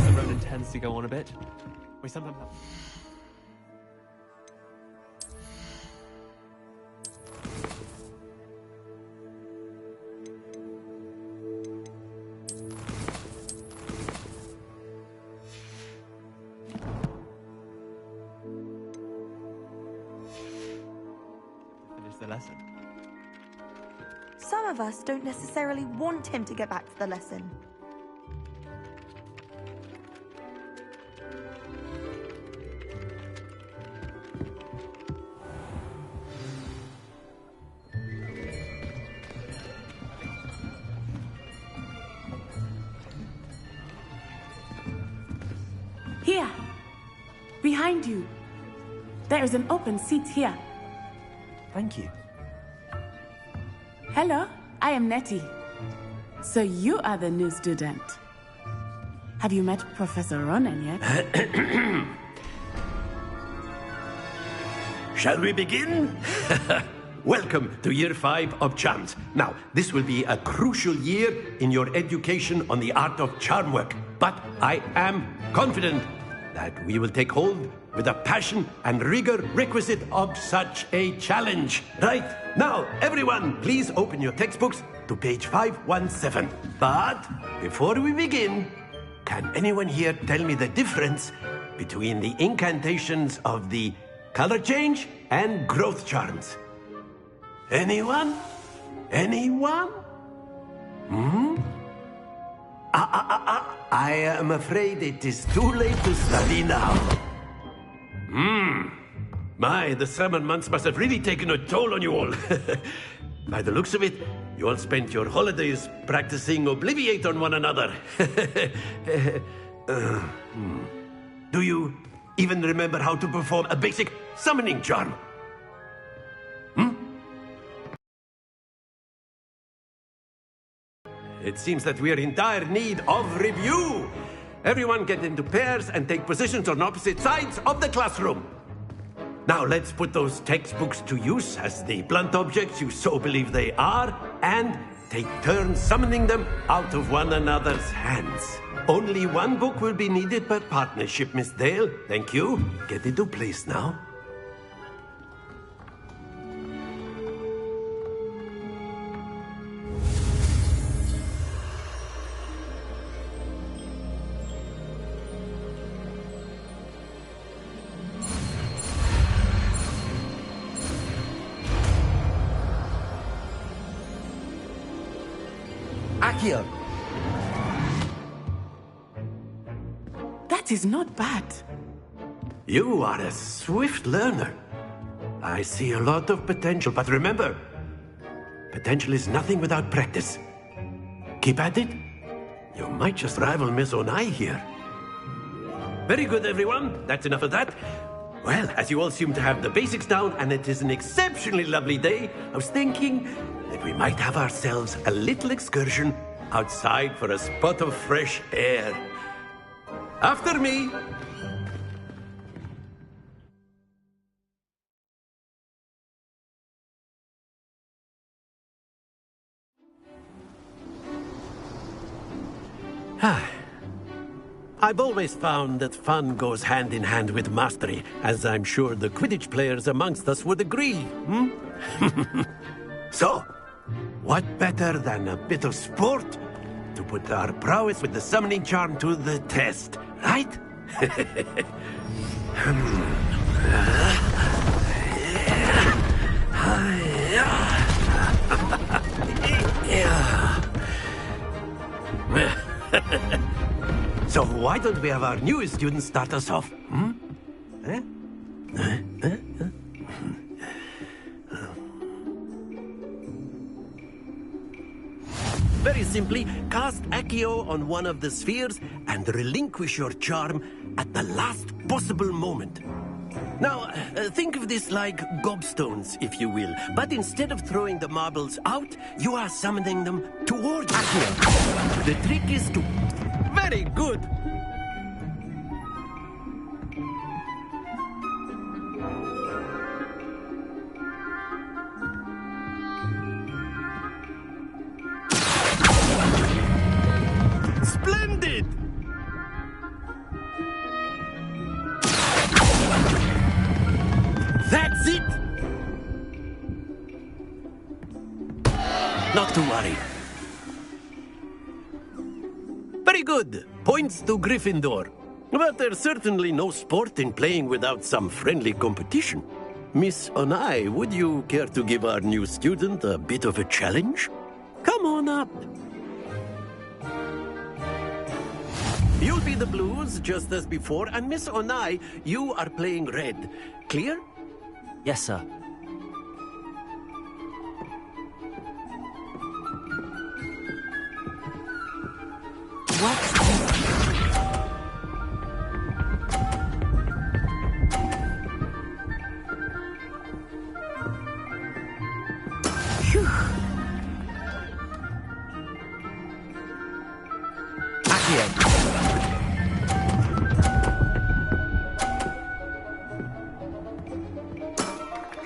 Professor Ronan tends to go on a bit. We sometimes have... Finish the lesson. Some of us don't necessarily want him to get back to the lesson. Here, behind you. There is an open seat here. Thank you. Hello, I am Nettie. So you are the new student. Have you met Professor Ronan yet? Shall we begin? Welcome to Year 5 of Charms. Now, this will be a crucial year in your education on the art of charm work. But I am confident that we will take hold with the passion and rigor requisite of such a challenge. Right, now, everyone, please open your textbooks to page 517. But before we begin, can anyone here tell me the difference between the incantations of the color change and growth charms? Anyone? Anyone? I am afraid it is too late to study now. My, the summer months must have really taken a toll on you all. By the looks of it, you all spent your holidays practicing Obliviate on one another. Do you even remember how to perform a basic summoning charm? It seems that we are in dire need of review. Everyone get into pairs and take positions on opposite sides of the classroom. Now let's put those textbooks to use as the blunt objects you so believe they are, and take turns summoning them out of one another's hands. Only one book will be needed per partnership, Miss Dale. Thank you. Get into place now. Akio! That is not bad. You are a swift learner. I see a lot of potential, but remember, potential is nothing without practice. Keep at it. You might just rival Miss Onai here. Very good, everyone. That's enough of that. Well, as you all seem to have the basics down, and it is an exceptionally lovely day, I was thinking that we might have ourselves a little excursion outside for a spot of fresh air. After me. I've always found that fun goes hand in hand with mastery, as I'm sure the Quidditch players amongst us would agree. So, what better than a bit of sport to put our prowess with the summoning charm to the test, right? So why don't we have our newest student start us off? Very simply, cast Accio on one of the spheres and relinquish your charm at the last possible moment. Now, think of this like gobstones, if you will. But instead of throwing the marbles out, you are summoning them towards Accio. The trick is to... Very good! Splendid! to worry. Very good. Points to Gryffindor. But there's certainly no sport in playing without some friendly competition. Miss Onai, would you care to give our new student a bit of a challenge? Come on up. You'll be the blues, just as before, and Miss Onai, you are playing red. Clear? Yes, sir. What's this? Phew.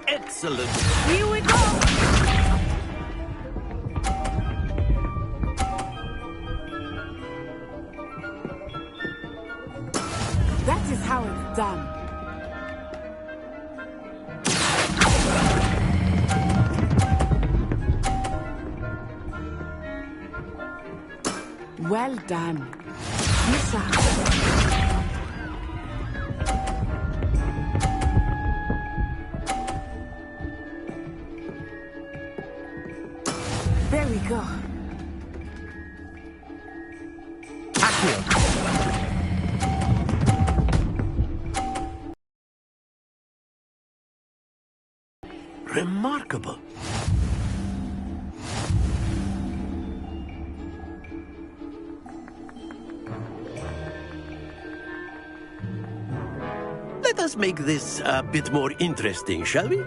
Excellent. Here we go! That is how it's done. Well done. Yes, sir. There we go. Remarkable. Let us make this a bit more interesting, shall we?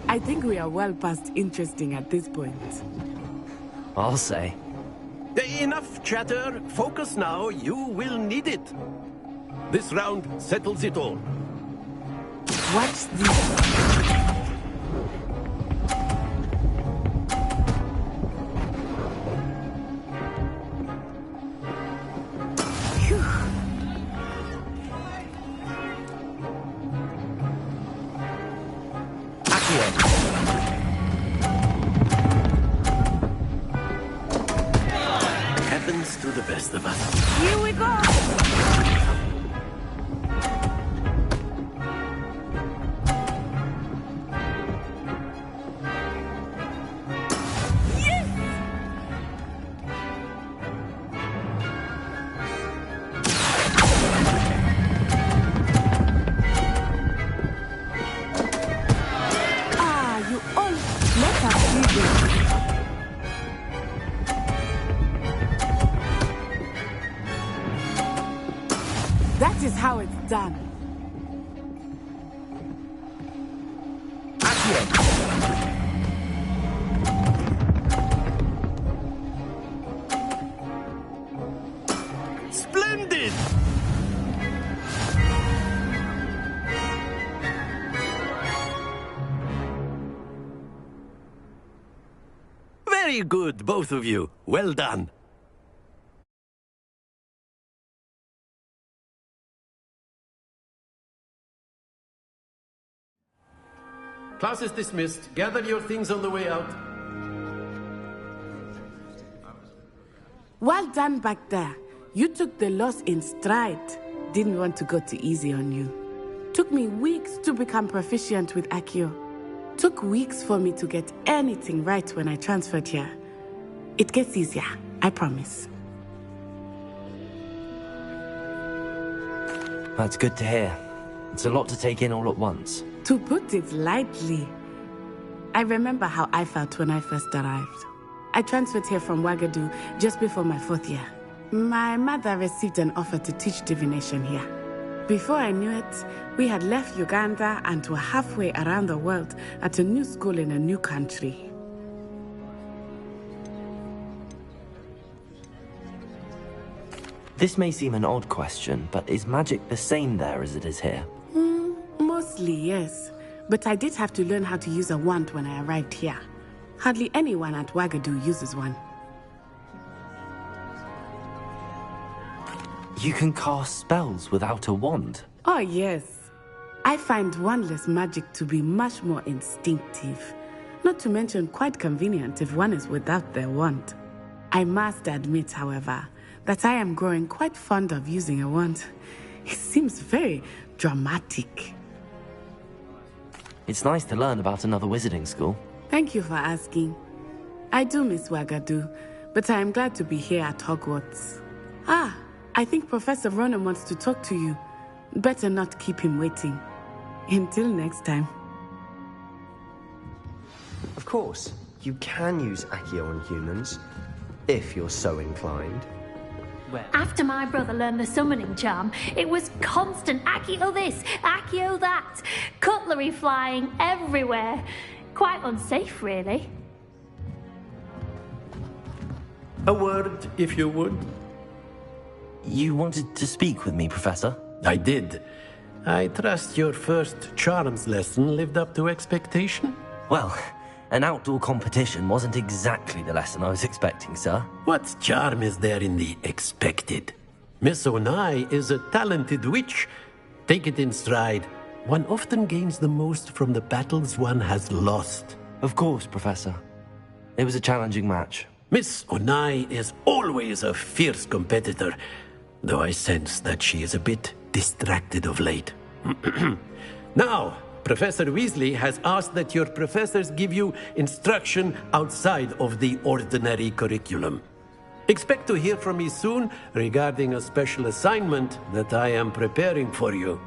I think we are well past interesting at this point. I'll say. Enough chatter. Focus now. You will need it. This round settles it all. What's this? Happens to the best of us. Here we go! That is how it's done. Splendid! Very good, both of you. Well done. Class is dismissed. Gather your things on the way out. Well done back there. You took the loss in stride. Didn't want to go too easy on you. Took me weeks to become proficient with Accio. Took weeks for me to get anything right when I transferred here. It gets easier, I promise. That's good to hear. It's a lot to take in all at once. To put it lightly, I remember how I felt when I first arrived. I transferred here from Ouagadougou just before my 4th year. My mother received an offer to teach divination here. Before I knew it, we had left Uganda and were halfway around the world at a new school in a new country. This may seem an odd question, but is magic the same there as it is here? Mostly, yes. But I did have to learn how to use a wand when I arrived here. Hardly anyone at Ouagadougou uses one. You can cast spells without a wand. Oh, yes. I find wandless magic to be much more instinctive. Not to mention quite convenient if one is without their wand. I must admit, however, that I am growing quite fond of using a wand. It seems very dramatic. It's nice to learn about another wizarding school. Thank you for asking. I do miss Wagadu, but I am glad to be here at Hogwarts. Ah, I think Professor Ronan wants to talk to you. Better not keep him waiting. Until next time. Of course, you can use Accio on humans, if you're so inclined. Where? After my brother learned the summoning charm, it was constant Accio this, Accio that, cutlery flying everywhere. Quite unsafe, really. A word, if you would. You wanted to speak with me, Professor? I did. I trust your first charms lesson lived up to expectation? Well, an outdoor competition wasn't exactly the lesson I was expecting, sir. What charm is there in the expected? Miss Onai is a talented witch. Take it in stride. One often gains the most from the battles one has lost. Of course, Professor. It was a challenging match. Miss Onai is always a fierce competitor, though I sense that she is a bit distracted of late. Now, Professor Weasley has asked that your professors give you instruction outside of the ordinary curriculum. Expect to hear from me soon regarding a special assignment that I am preparing for you.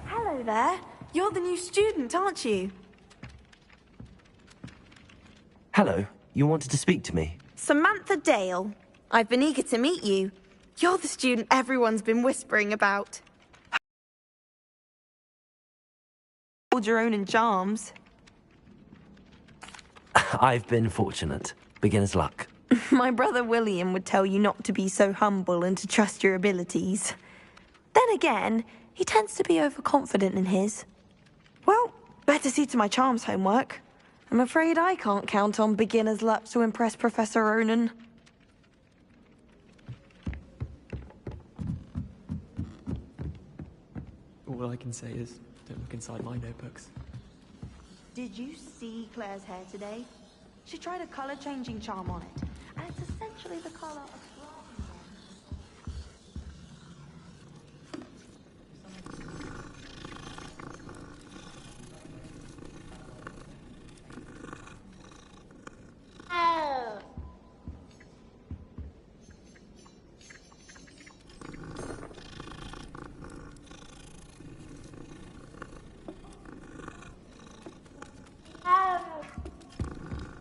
Hello there. You're the new student, aren't you? Hello, you wanted to speak to me? Samantha Dale. I've been eager to meet you. You're the student everyone's been whispering about. Hold your own in charms. I've been fortunate. Beginner's luck. My brother William would tell you not to be so humble and to trust your abilities. Then again, he tends to be overconfident in his. Well, better see to my charms homework. I'm afraid I can't count on beginner's luck to impress Professor Ronan. All I can say is, don't look inside my notebooks. Did you see Claire's hair today? She tried a colour-changing charm on it, and it's essentially the colour of grass.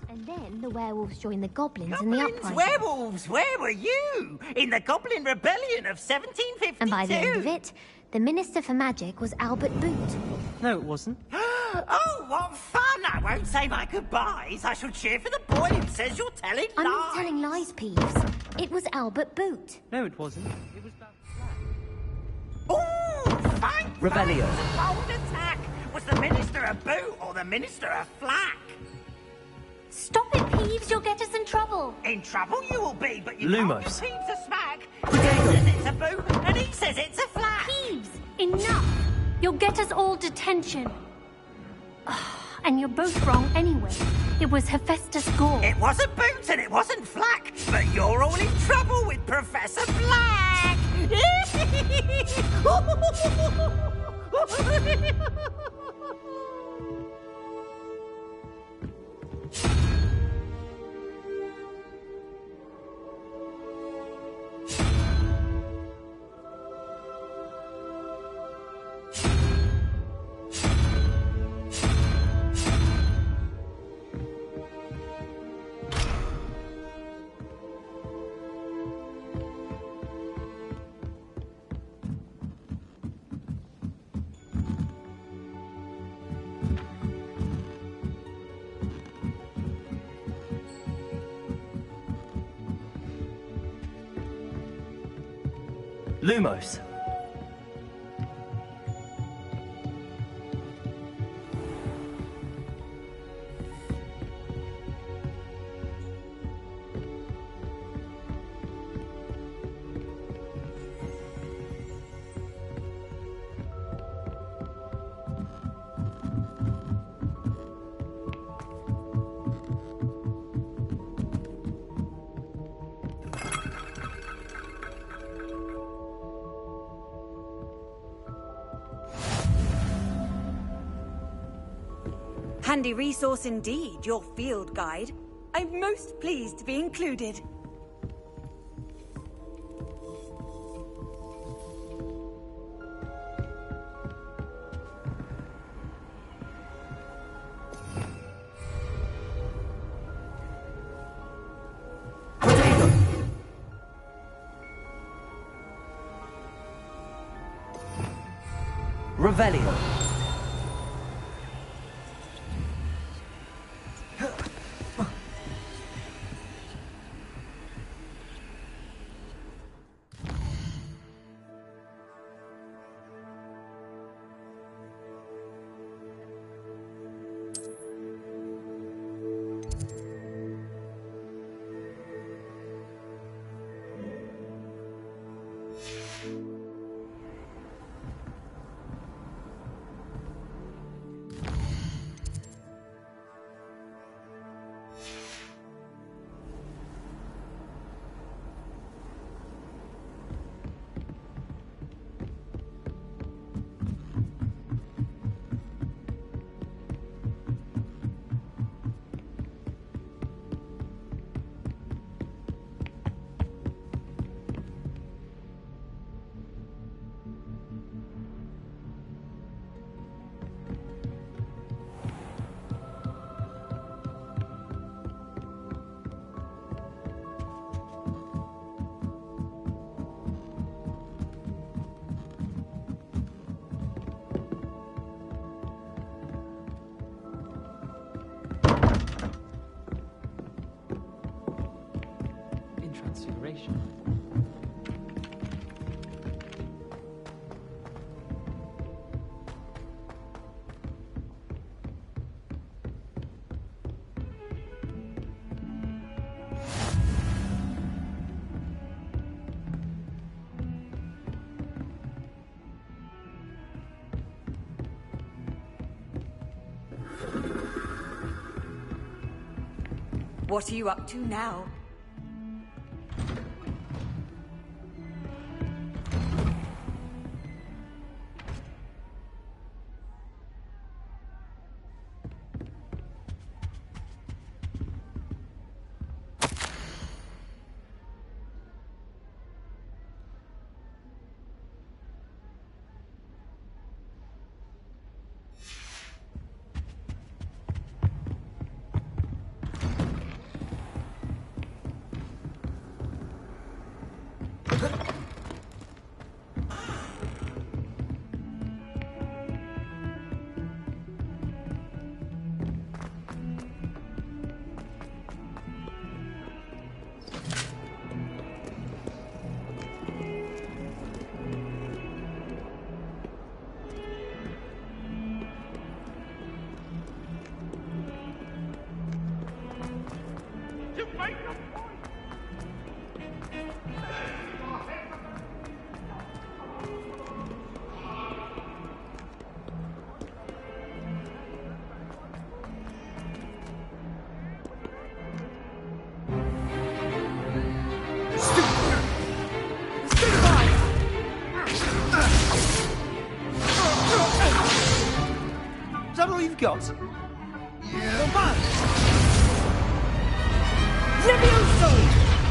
And then the werewolves joined the goblins in the uprising. Werewolves, where were you? In the Goblin Rebellion of 1752. And by the end of it, the Minister for Magic was Albert Boot. No, it wasn't. Oh, what fun! I won't say my goodbyes. I shall cheer for the boy who says you're telling I'm lies. not telling lies, Peeves. It was Albert Boot. No, it wasn't. It was about Ooh, fight! Rebellion. Bold attack! Was the Minister a boot or the Minister a flack? Stop it, Peeves. You'll get us in trouble. In trouble you will be, but you Lumos. can't give Peeves a smack. He says it's a boot, and he says it's a flack. Peeves, enough! You'll get us all detention. And you're both wrong anyway. It was Hephaestus Gore. It wasn't boot and it wasn't flack, but you're all in trouble with Professor Black. Lumos. Handy resource indeed, your field guide. I'm most pleased to be included. Revelio. Transfiguration. What are you up to now? Is that all you've got?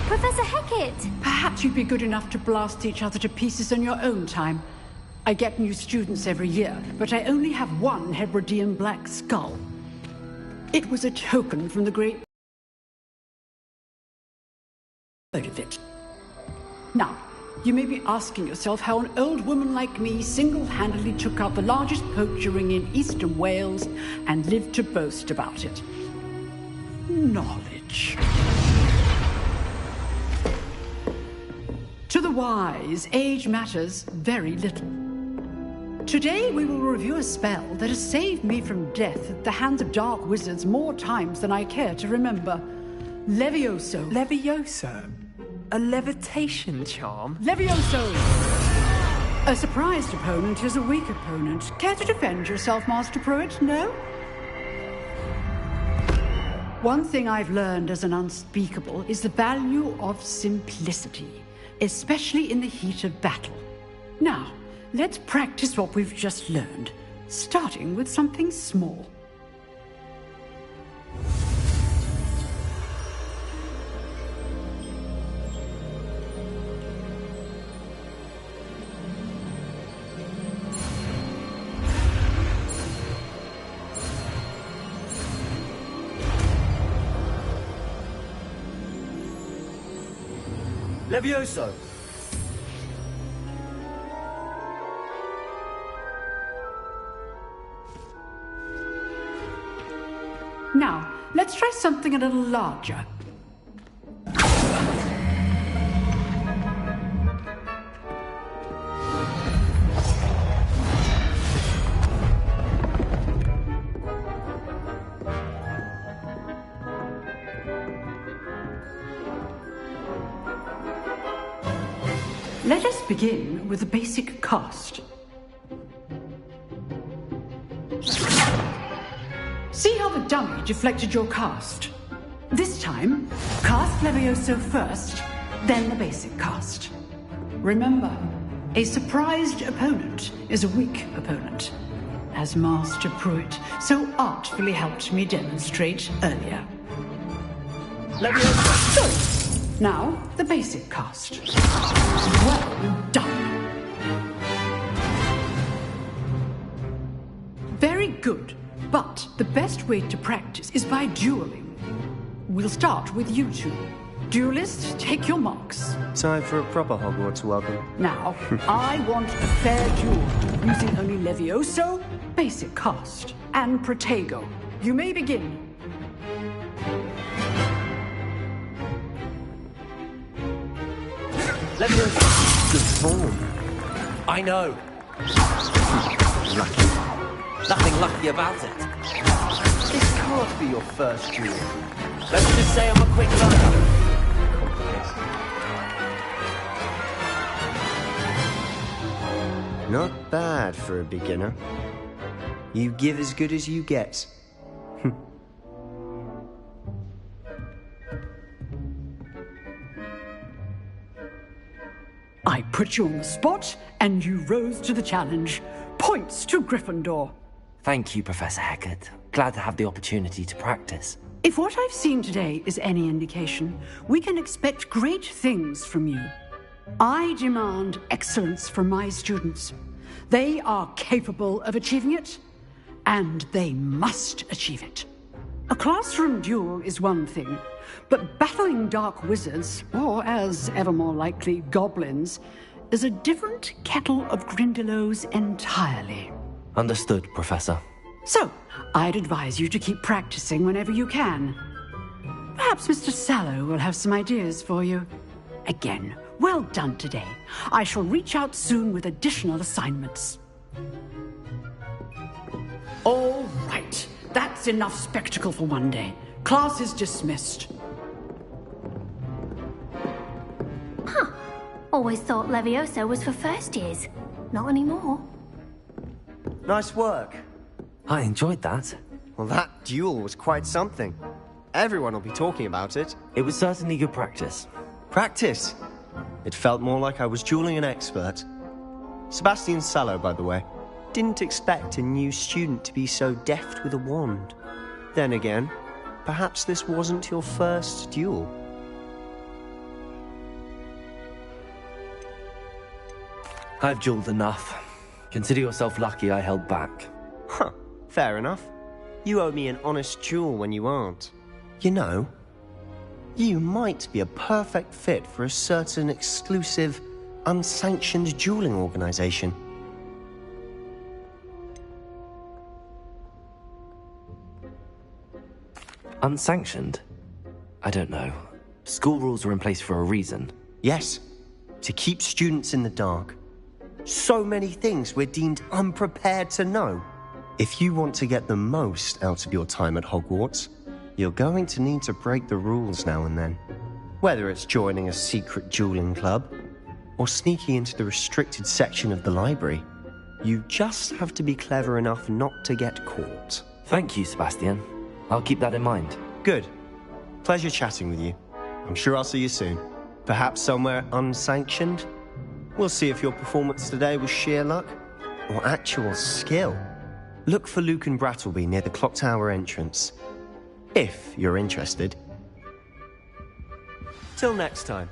Professor Hecat! Perhaps you'd be good enough to blast each other to pieces on your own time. I get new students every year, but I only have one Hebridean black skull. It was a token from the great... heard of it. Now, you may be asking yourself how an old woman like me single-handedly took out the largest poacher ring in eastern Wales and lived to boast about it. Knowledge. To the wise, age matters very little. Today we will review a spell that has saved me from death at the hands of dark wizards more times than I care to remember. Levioso. Levioso? A levitation charm? Levioso! A surprised opponent is a weak opponent. Care to defend yourself, Master Pruitt? No? One thing I've learned as an unspeakable is the value of simplicity, especially in the heat of battle. Now, let's practice what we've just learned, starting with something small. Levioso! Now, let's try something a little larger. Let us begin with the basic cast. See how the dummy deflected your cast? This time, cast Levioso first, then the basic cast. Remember, a surprised opponent is a weak opponent, as Master Pruitt so artfully helped me demonstrate earlier. Levioso! Good. Now, the basic cast. Well done. Very good. But the best way to practice is by dueling. We'll start with you two. Duelists, take your marks. Time for a proper Hogwarts welcome. Now, I want a fair duel, using only Levioso, basic cast, and Protego. You may begin. Levioso! Good form. I know. Lucky. Nothing lucky about it. This can't be your first duel. Let's just say I'm a quick learner. Not bad for a beginner. You give as good as you get. I put you on the spot, and you rose to the challenge. Points to Gryffindor. Thank you, Professor Hecat. Glad to have the opportunity to practice. If what I've seen today is any indication, we can expect great things from you. I demand excellence from my students. They are capable of achieving it, and they must achieve it. A classroom duel is one thing, but battling dark wizards, or as ever more likely, goblins, is a different kettle of Grindylows entirely. Understood, Professor. So, I'd advise you to keep practicing whenever you can. Perhaps Mr. Sallow will have some ideas for you. Again, well done today. I shall reach out soon with additional assignments. All right. That's enough spectacle for one day. Class is dismissed. Huh. Always thought Levioso was for first years. Not anymore. Nice work. I enjoyed that. Well, that duel was quite something. Everyone will be talking about it. It was certainly good practice. Practice? It felt more like I was dueling an expert. Sebastian Sallow, by the way. Didn't expect a new student to be so deft with a wand. Then again, perhaps this wasn't your first duel. I've dueled enough. Consider yourself lucky I held back. Huh, fair enough. You owe me an honest duel when you aren't. You know, you might be a perfect fit for a certain exclusive, unsanctioned dueling organization. Unsanctioned? I don't know. School rules are in place for a reason. Yes, to keep students in the dark. So many things we're deemed unprepared to know. If you want to get the most out of your time at Hogwarts, you're going to need to break the rules now and then. Whether it's joining a secret dueling club, or sneaking into the restricted section of the library, you just have to be clever enough not to get caught. Thank you, Sebastian. I'll keep that in mind. Good. Pleasure chatting with you. I'm sure I'll see you soon. Perhaps somewhere unsanctioned? We'll see if your performance today was sheer luck or actual skill. Look for Luke and Brattleby near the clock tower entrance, if you're interested. Till next time.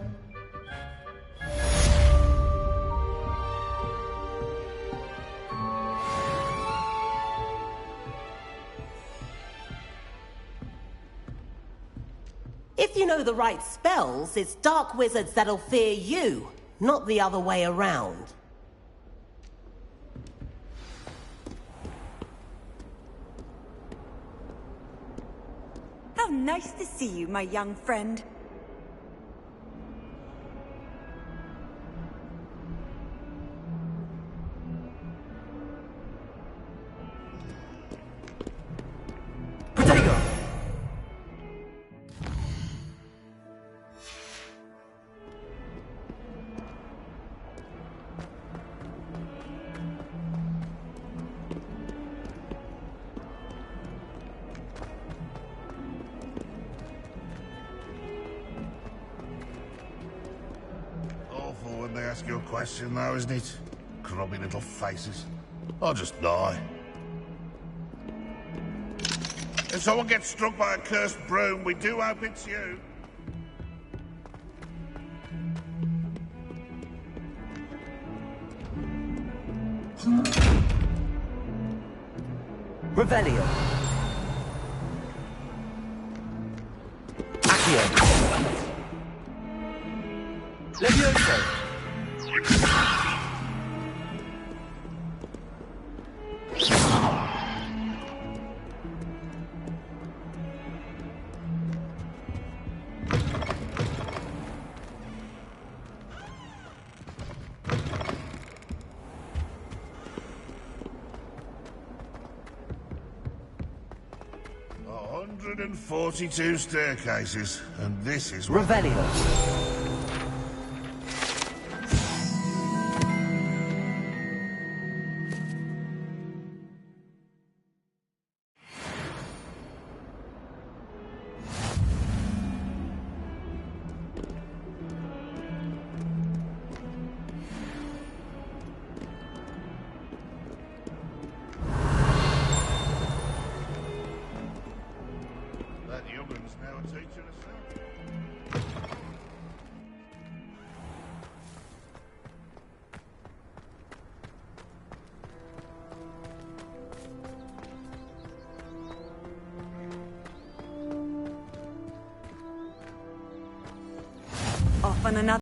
If you know the right spells, it's dark wizards that'll fear you, not the other way around. How nice to see you, my young friend. When they ask you a question, though, isn't it? Grubby little faces. I'll just die. If someone gets struck by a cursed broom, we do hope it's you. Revelio. Accio. Levioso. 142 staircases, and this is Revelio. Off on another.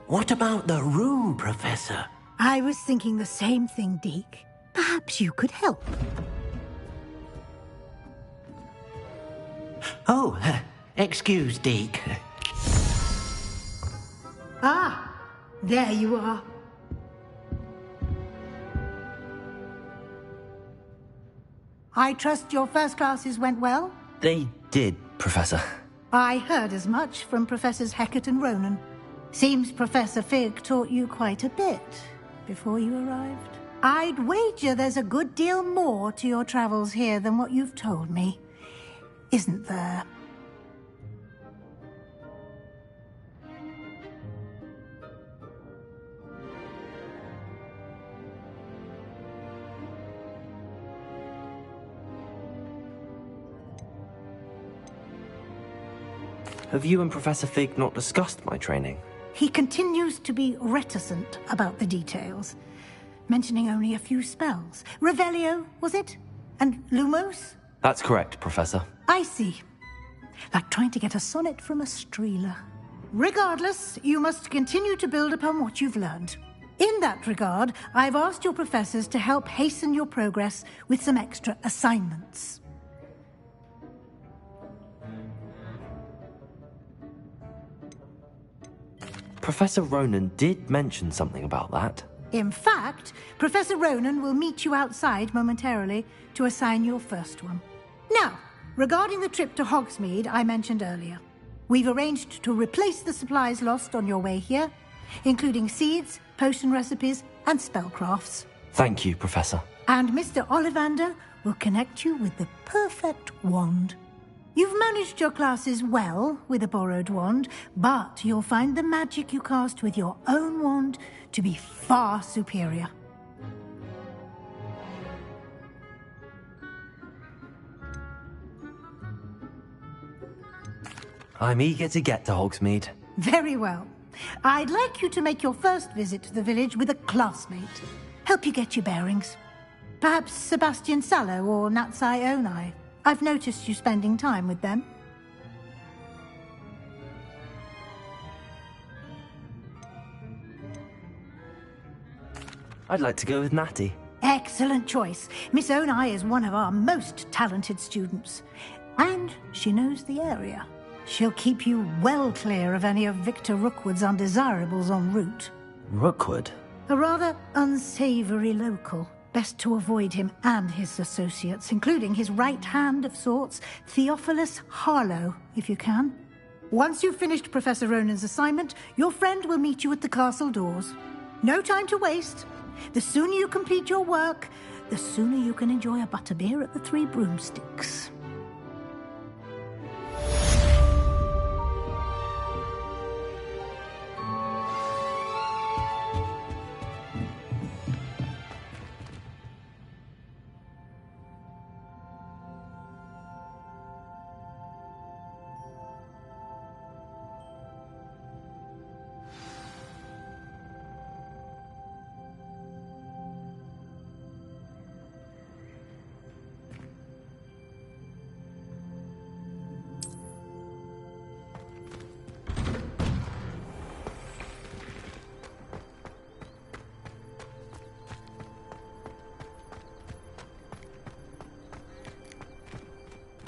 What about the room, Professor? I was thinking the same thing, Deke. Perhaps you could help. Oh, excuse, Deke. Ah, there you are. I trust your first classes went well? They did, Professor. I heard as much from Professors Hecat and Ronan. Seems Professor Fig taught you quite a bit before you arrived. I'd wager there's a good deal more to your travels here than what you've told me. Isn't there? Have you and Professor Fig not discussed my training? He continues to be reticent about the details, mentioning only a few spells. Revelio, was it? And Lumos? That's correct, Professor. I see. Like trying to get a sonnet from a streeler. Regardless, you must continue to build upon what you've learned. In that regard, I've asked your professors to help hasten your progress with some extra assignments. Professor Ronan did mention something about that. In fact, Professor Ronan will meet you outside momentarily to assign your first one. Now, regarding the trip to Hogsmeade I mentioned earlier, we've arranged to replace the supplies lost on your way here, including seeds, potion recipes, and spellcrafts. Thank you, Professor. And Mr. Ollivander will connect you with the perfect wand. You've managed your classes well with a borrowed wand, but you'll find the magic you cast with your own wand to be far superior. I'm eager to get to Hogsmeade. Very well. I'd like you to make your first visit to the village with a classmate. Help you get your bearings. Perhaps Sebastian Sallow or Natsai Onai. I've noticed you spending time with them. I'd like to go with Natty. Excellent choice. Miss Onai is one of our most talented students. And she knows the area. She'll keep you well clear of any of Victor Rookwood's undesirables en route. Rookwood? A rather unsavory local. Best to avoid him and his associates, including his right hand of sorts, Theophilus Harlow, if you can. Once you've finished Professor Ronan's assignment, your friend will meet you at the castle doors. No time to waste. The sooner you complete your work, the sooner you can enjoy a butterbeer at the Three Broomsticks.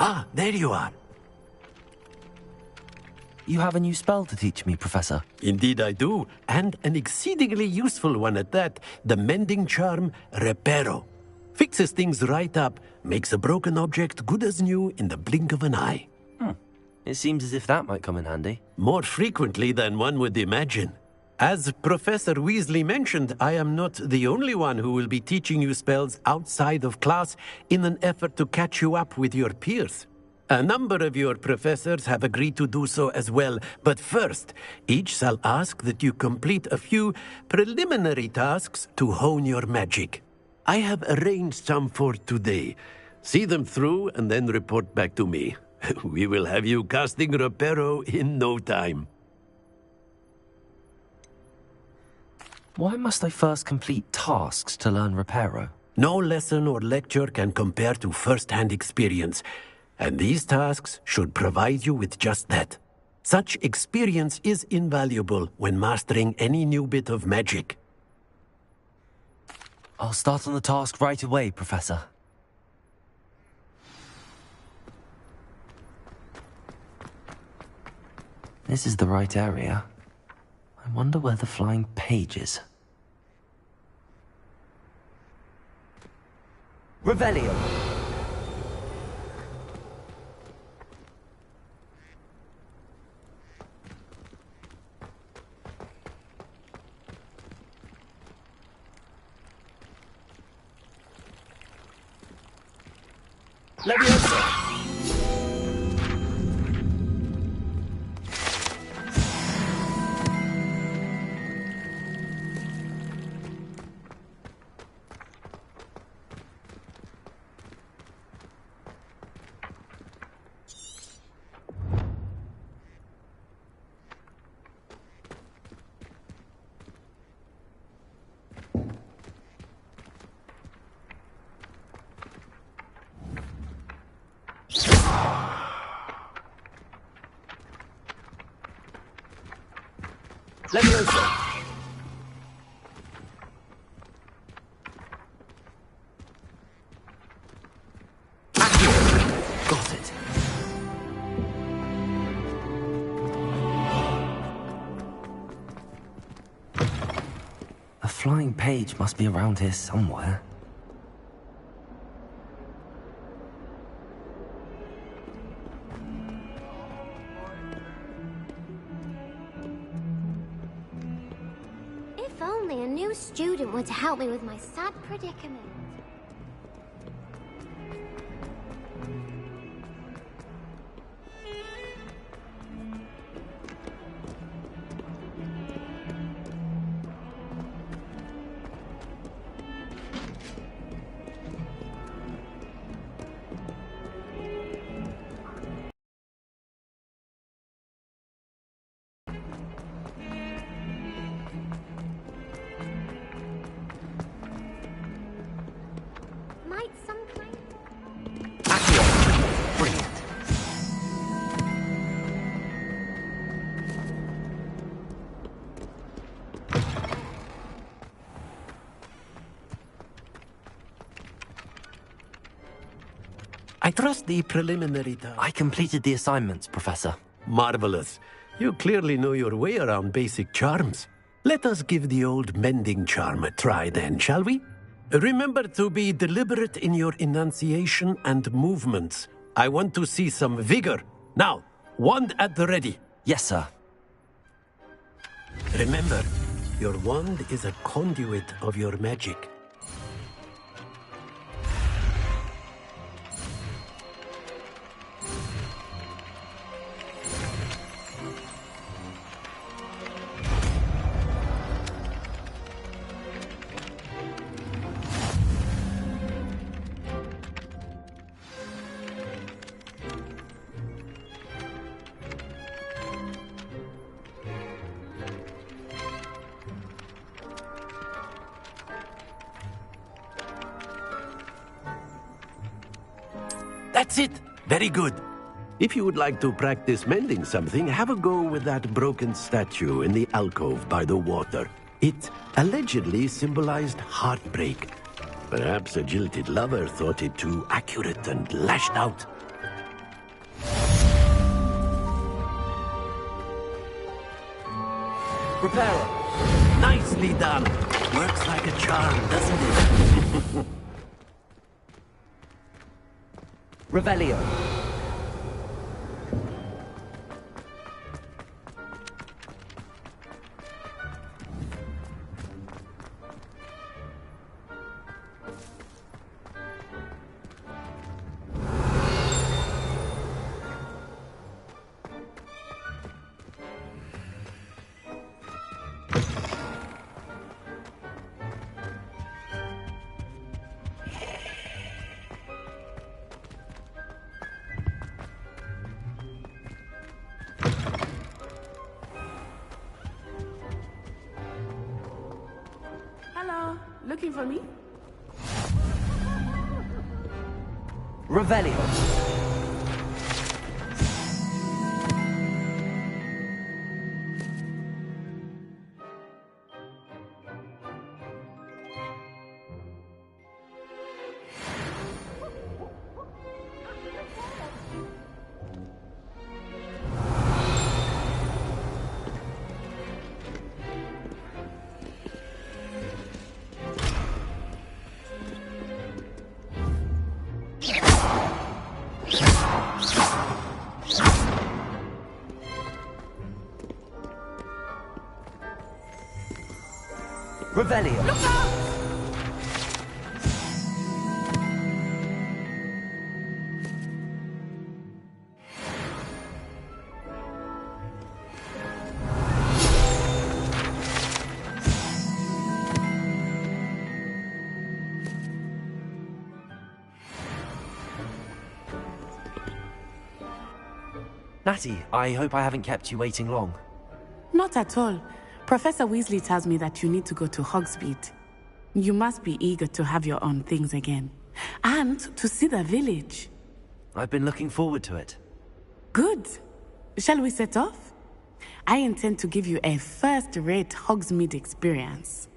Ah, there you are. You have a new spell to teach me, Professor. Indeed I do, and an exceedingly useful one at that. The mending charm, Reparo. Fixes things right up, makes a broken object good as new in the blink of an eye. It seems as if that might come in handy. More frequently than one would imagine. As Professor Weasley mentioned, I am not the only one who will be teaching you spells outside of class in an effort to catch you up with your peers. A number of your professors have agreed to do so as well, but first, each shall ask that you complete a few preliminary tasks to hone your magic. I have arranged some for today. See them through and then report back to me. We will have you casting Reparo in no time. Why must I first complete tasks to learn Reparo? No lesson or lecture can compare to first-hand experience, and these tasks should provide you with just that. Such experience is invaluable when mastering any new bit of magic. I'll start on the task right away, Professor. This is the right area. I wonder where the flying page is. Revelio. Leviosa. Leviosa. flying page must be around here somewhere. If only a new student were to help me with my sad predicament. Might some kind... Brilliant. I trust the preliminary task. I completed the assignments, Professor. Marvelous. You clearly know your way around basic charms. Let us give the old mending charm a try then, shall we? Remember to be deliberate in your enunciation and movements. I want to see some vigor. Now, wand at the ready. Yes, sir. Remember, your wand is a conduit of your magic. That's it. Very good. If you would like to practice mending something, have a go with that broken statue in the alcove by the water. It allegedly symbolized heartbreak. Perhaps a jilted lover thought it too accurate and lashed out. Repairer. Nicely done. Works like a charm, doesn't it? Revelio. Hello, looking for me? Revelio. Revelio. Look out! Natty, I hope I haven't kept you waiting long. Not at all. Professor Weasley tells me that you need to go to Hogsmeade. You must be eager to have your own things again. And to see the village. I've been looking forward to it. Good. Shall we set off? I intend to give you a first-rate Hogsmeade experience.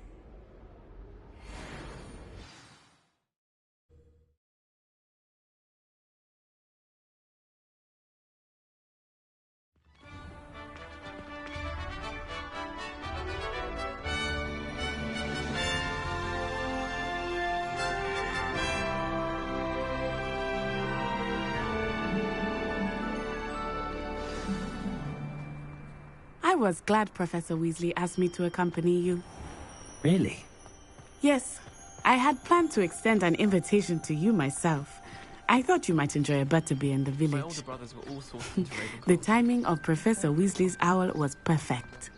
was glad Professor Weasley asked me to accompany you. Really? Yes, I had planned to extend an invitation to you myself. I thought you might enjoy a butterbeer in the My village. older brothers were all sorted into Ravenclaw. The timing of Professor Weasley's owl was perfect.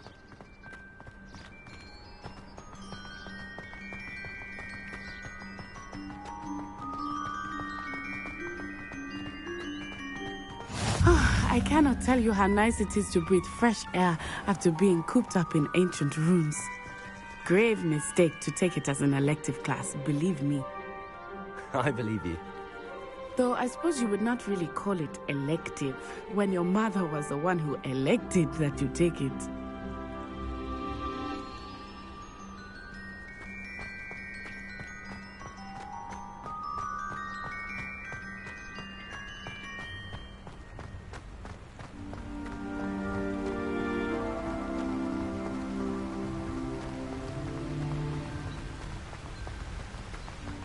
I cannot tell you how nice it is to breathe fresh air after being cooped up in ancient rooms. Grave mistake to take it as an elective class, believe me. I believe you. Though I suppose you would not really call it elective when your mother was the one who elected that you take it.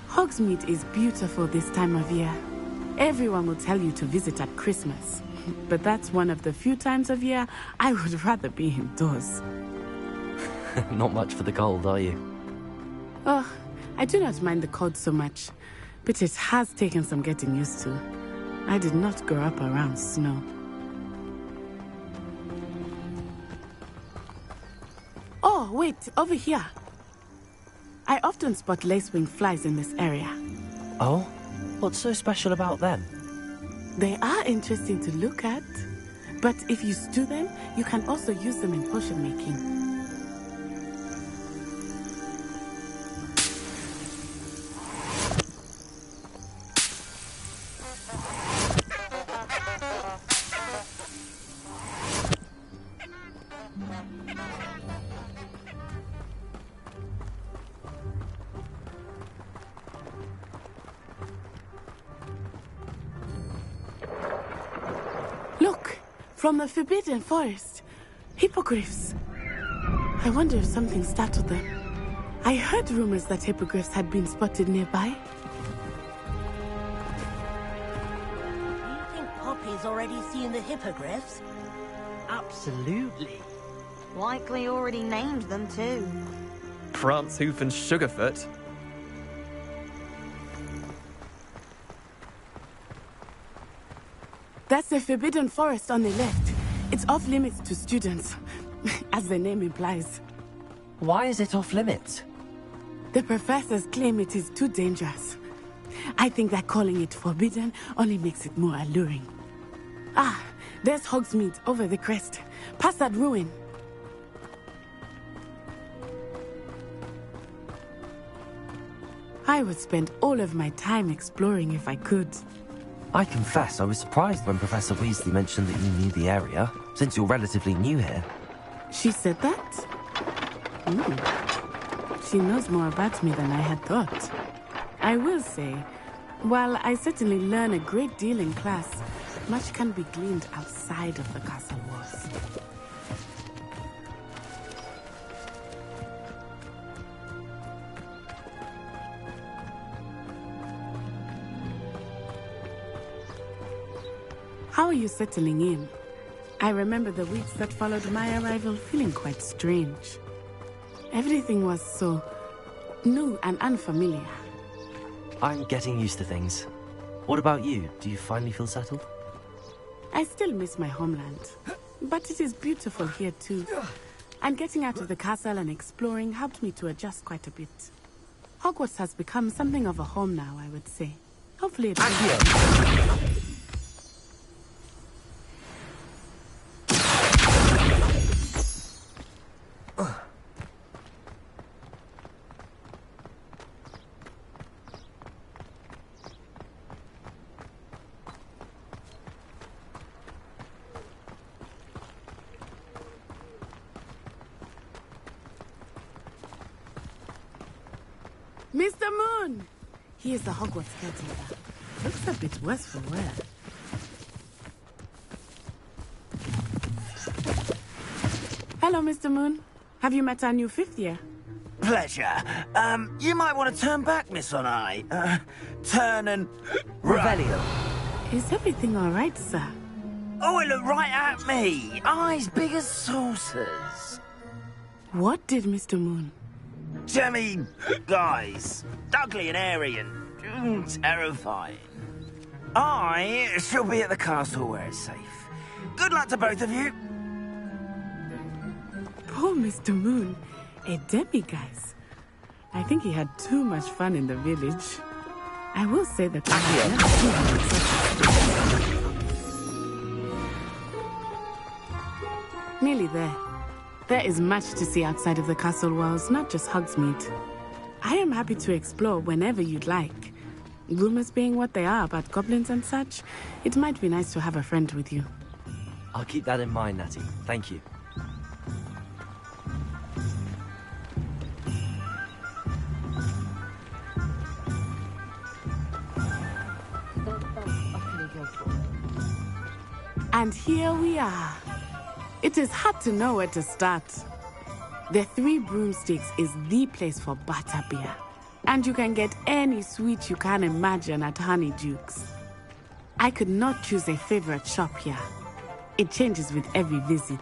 Hogsmeade is beautiful this time of year. Everyone will tell you to visit at Christmas. But that's one of the few times of year I would rather be indoors. Not much for the cold, are you? Oh, I do not mind the cold so much, but it has taken some getting used to. I did not grow up around snow. Oh, wait, over here. I often spot lacewing flies in this area. Oh? What's so special about them? They are interesting to look at, but if you stew them, you can also use them in potion making. Look, from the Forbidden Forest. Hippogriffs. I wonder if something startled them. I heard rumors that hippogriffs had been spotted nearby. Do you think Poppy's already seen the hippogriffs? Absolutely. Likely already named them too. Prance, Hoof, and Sugarfoot. That's the Forbidden Forest on the left. It's off limits to students, as the name implies. Why is it off limits? The professors claim it is too dangerous. I think that calling it forbidden only makes it more alluring. Ah, there's Hogsmeade over the crest. Past that ruin. I would spend all of my time exploring if I could. I confess I was surprised when Professor Weasley mentioned that you knew the area, since you're relatively new here. She said that? She knows more about me than I had thought. I will say, while I certainly learn a great deal in class, much can be gleaned outside of the castle walls. How are you settling in? I remember the weeks that followed my arrival feeling quite strange. Everything was so new and unfamiliar. I'm getting used to things. What about you? Do you finally feel settled? I still miss my homeland, but it is beautiful here too. And getting out of the castle and exploring helped me to adjust quite a bit. Hogwarts has become something of a home now, I would say. Hopefully it will. Mr. Moon! He is the Hogwarts caretaker. Looks a bit worse for wear. Hello, Mr. Moon. Have you met our new fifth year? Pleasure. You might want to turn back, Miss Onai. Turn and... Revelio. Is everything all right, sir? Oh, it looked right at me. Eyes big as saucers. What did Mr. Moon? Jemmy, guys, ugly and airy and terrifying. I shall be at the castle where it's safe. Good luck to both of you. Poor Mr. Moon, a demiguise. I think he had too much fun in the village. I will say that nearly there. There is much to see outside of the castle walls, not just Hogsmeade. I am happy to explore whenever you'd like. Rumors being what they are about goblins and such, it might be nice to have a friend with you. I'll keep that in mind, Natty. Thank you. And here we are. It is hard to know where to start. The Three Broomsticks is the place for butterbeer. And you can get any sweet you can imagine at Honeydukes. I could not choose a favorite shop here. It changes with every visit.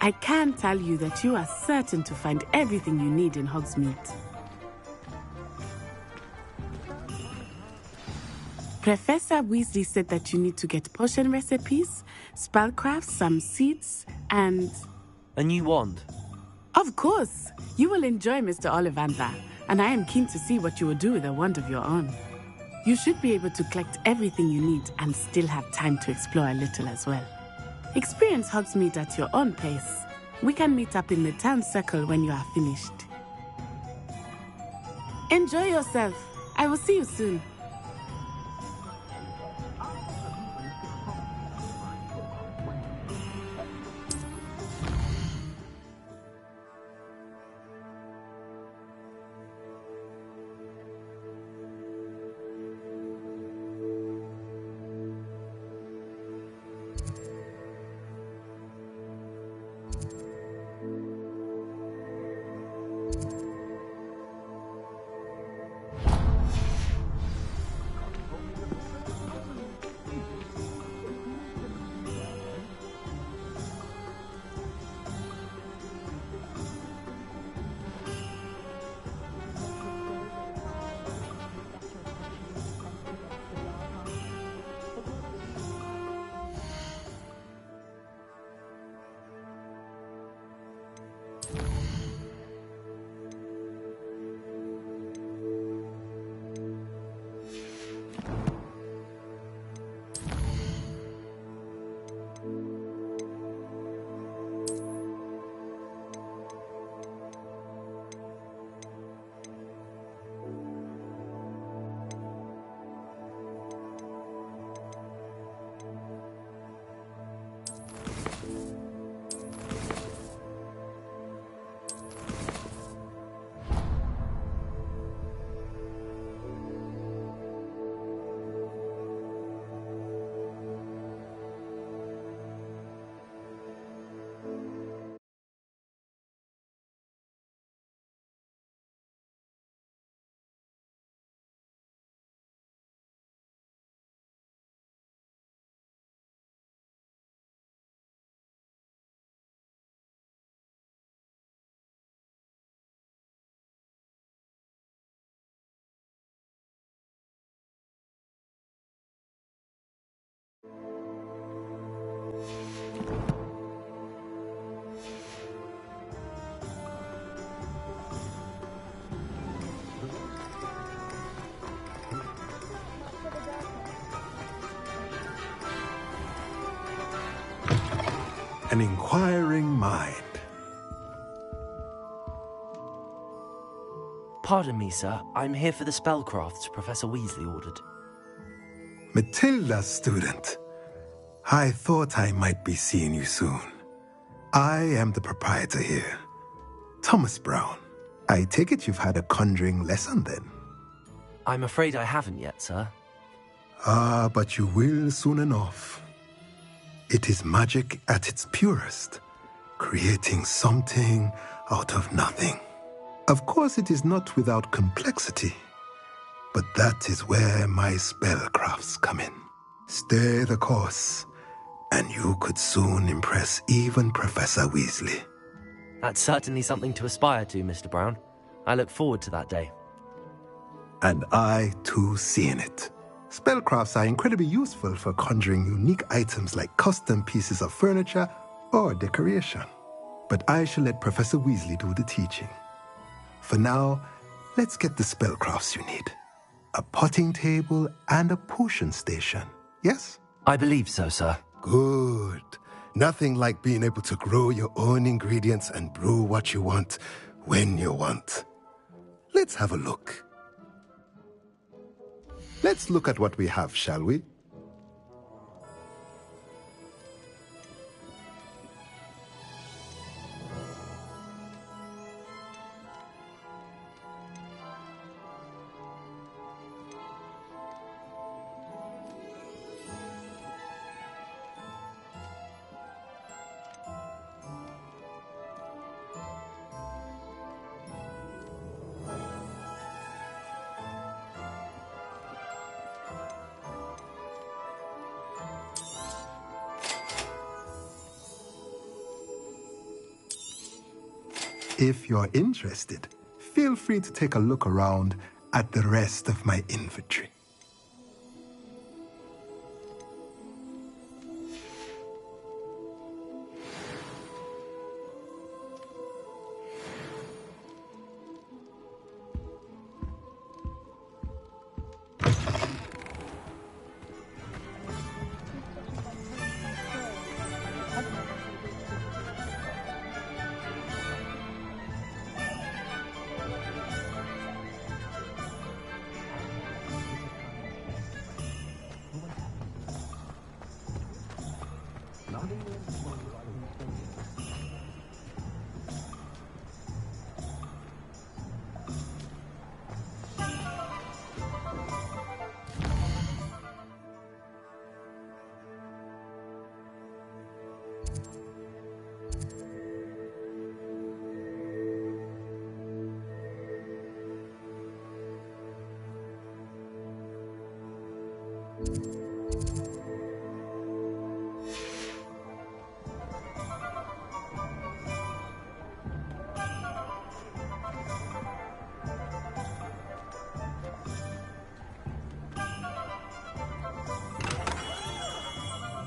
I can tell you that you are certain to find everything you need in Hogsmeade. Professor Weasley said that you need to get potion recipes, spellcrafts, some seeds, and... a new wand? Of course! You will enjoy Mr. Ollivander, and I am keen to see what you will do with a wand of your own. You should be able to collect everything you need and still have time to explore a little as well. Experience Hogsmeade at your own pace. We can meet up in the town circle when you are finished. Enjoy yourself. I will see you soon. An inquiring mind. Pardon me, sir. I'm here for the spellcrafts Professor Weasley ordered. Matilda's student. I thought I might be seeing you soon. I am the proprietor here, Thomas Brown. I take it you've had a conjuring lesson then? I'm afraid I haven't yet, sir. Ah, but you will soon enough. It is magic at its purest, creating something out of nothing. Of course, it is not without complexity, but that is where my spellcrafts come in. Stay the course, and you could soon impress even Professor Weasley. That's certainly something to aspire to, Mr. Brown. I look forward to that day. And I, too, see in it. Spellcrafts are incredibly useful for conjuring unique items like custom pieces of furniture or decoration. But I shall let Professor Weasley do the teaching. For now, let's get the spellcrafts you need. A potting table and a potion station, yes? I believe so, sir. Good. Nothing like being able to grow your own ingredients and brew what you want when you want. Let's have a look. Let's look at what we have, shall we? If you're interested, feel free to take a look around at the rest of my inventory.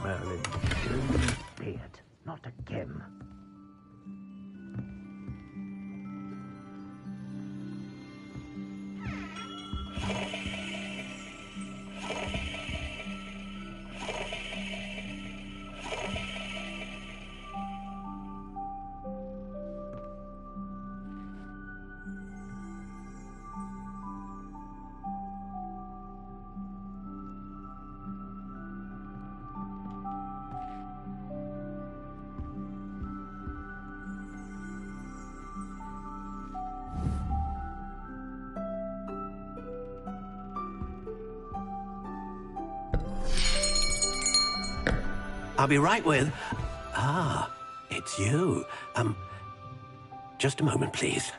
Merlin, be it, not again. I'll be right with... Ah, it's you. Just a moment, please.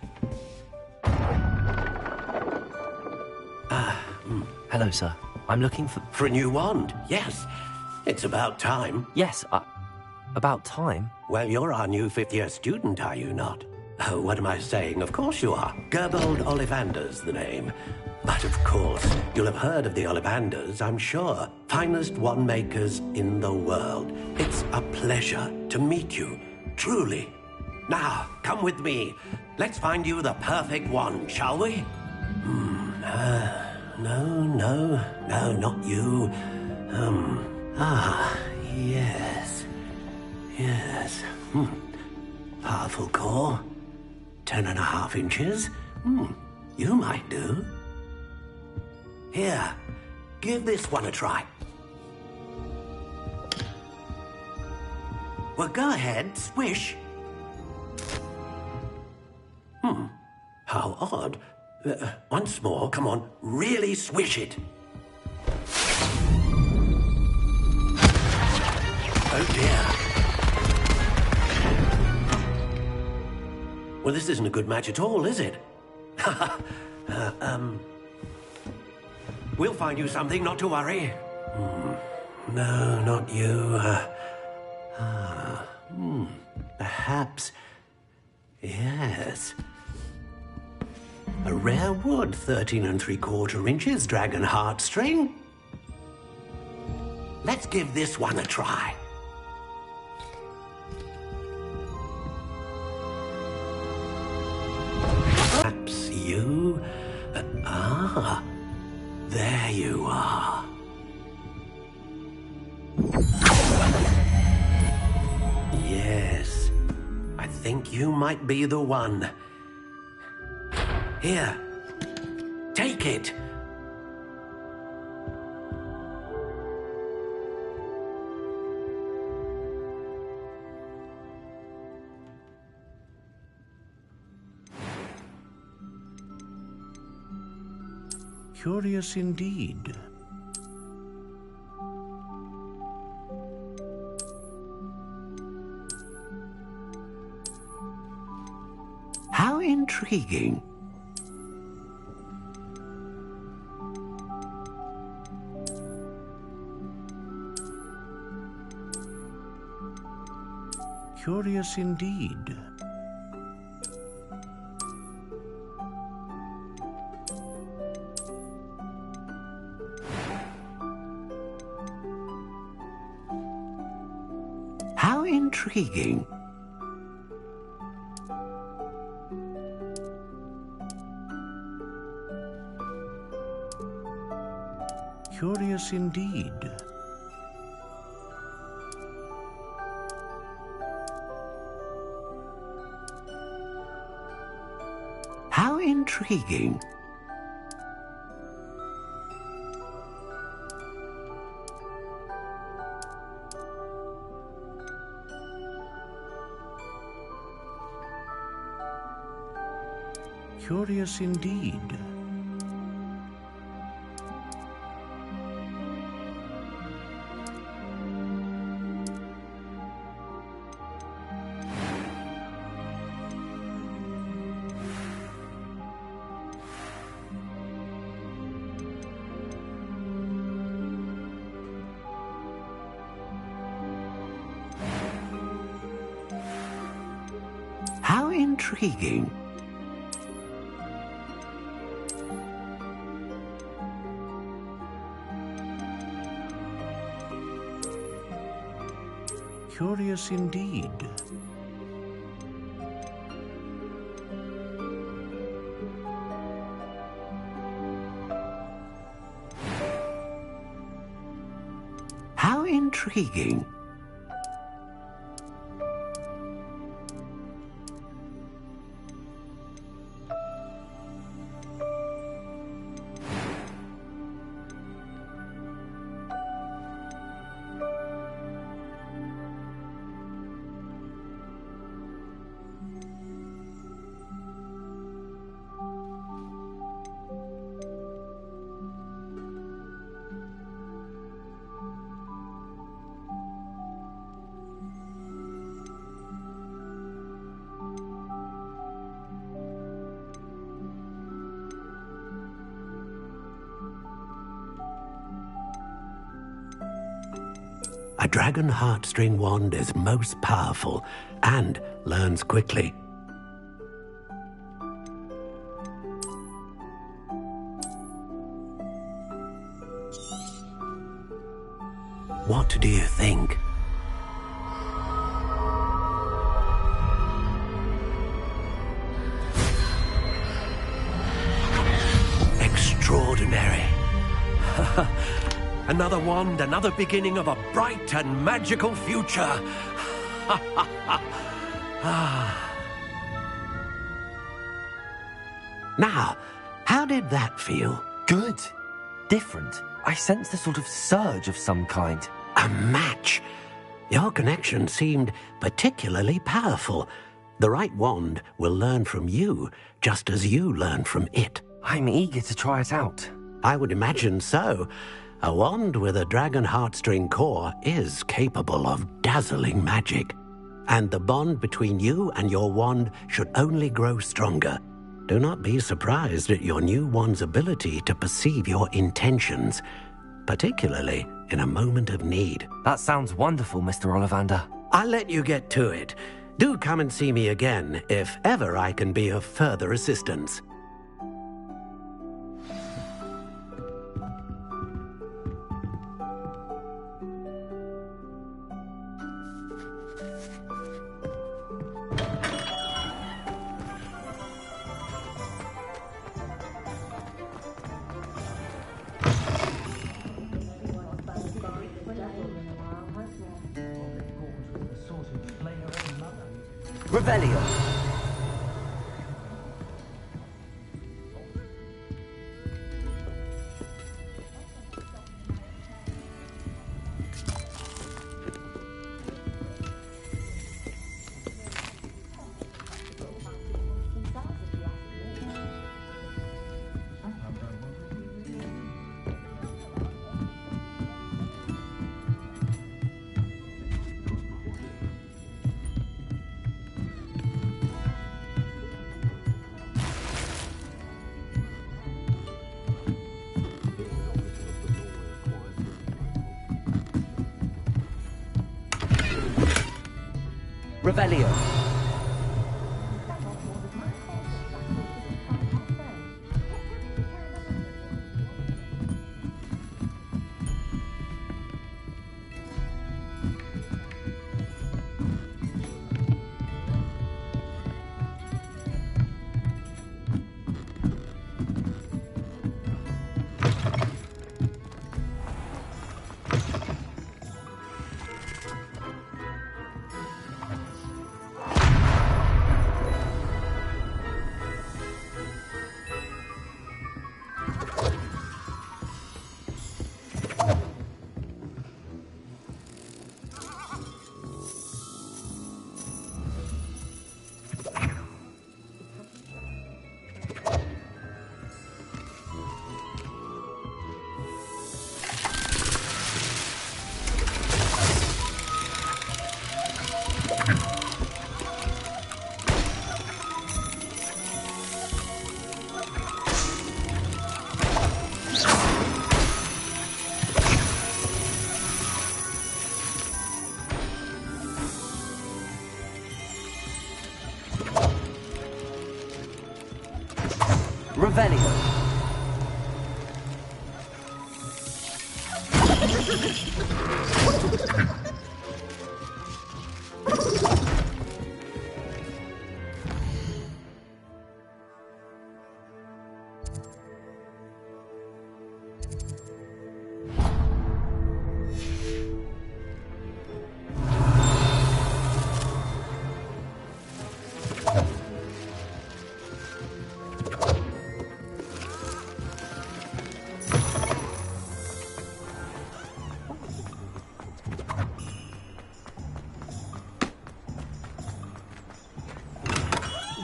Hello, sir. I'm looking For a new wand, yes. It's about time. Yes, about time? Well, you're our new fifth-year student, are you not? Oh, what am I saying? Of course you are. Gerbold Ollivander's the name. But of course, you'll have heard of the Ollivanders, I'm sure. Finest wand makers in the world. It's a pleasure to meet you, truly. Now, come with me. Let's find you the perfect wand, shall we? No, not you. Yes. Powerful core. 10.5 inches. You might do. Here, give this one a try. Well, go ahead, swish. How odd. Once more, come on, really swish it. Oh dear. Well, this isn't a good match at all, is it? We'll find you something, not to worry. No, not you. Perhaps. Yes. A rare wood, 13 3/4 inches, dragon heartstring. Let's give this one a try. Perhaps you... there you are. Yes, I think you might be the one. Here, take it. Curious indeed. How intriguing. Curious indeed. How intriguing. Curious indeed. How intriguing. Curious indeed. How intriguing. Curious indeed. How intriguing. A dragon heartstring wand is most powerful and learns quickly. What do you think? Extraordinary. Another wand, another beginning of a bright and magical future. Now, how did that feel? Good. Different. I sensed a sort of surge of some kind. A match. Your connection seemed particularly powerful. The right wand will learn from you, just as you learn from it. I'm eager to try it out. I would imagine so. A wand with a dragon heartstring core is capable of dazzling magic. And the bond between you and your wand should only grow stronger. Do not be surprised at your new wand's ability to perceive your intentions, particularly in a moment of need. That sounds wonderful, Mr. Ollivander. I'll let you get to it. Do come and see me again if ever I can be of further assistance. Revelio. Revelio. Revelio.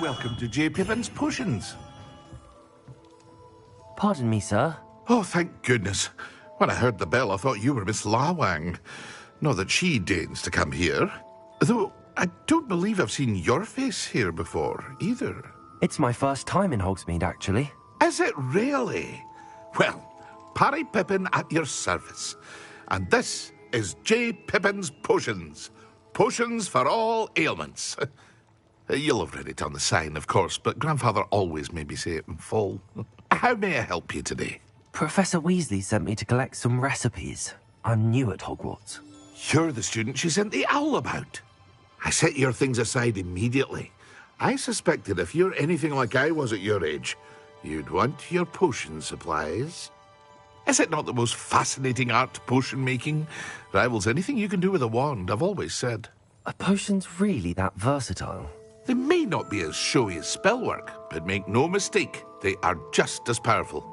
Welcome to J. Pippin's Potions. Pardon me, sir. Oh, thank goodness. When I heard the bell, I thought you were Miss Lawang. Not that she deigns to come here. Though I don't believe I've seen your face here before, either. It's my first time in Hogsmeade, actually. Is it really? Well, Parry Pippin at your service. And this is J. Pippin's Potions. Potions for all ailments. You'll have read it on the sign, of course, but Grandfather always made me say it in full. How may I help you today? Professor Weasley sent me to collect some recipes. I'm new at Hogwarts. You're the student she sent the owl about. I set your things aside immediately. I suspected if you're anything like I was at your age, you'd want your potion supplies. Is it not the most fascinating art, potion making? Rivals anything you can do with a wand, I've always said. Are potions really that versatile? They may not be as showy as spellwork, but make no mistake, they are just as powerful.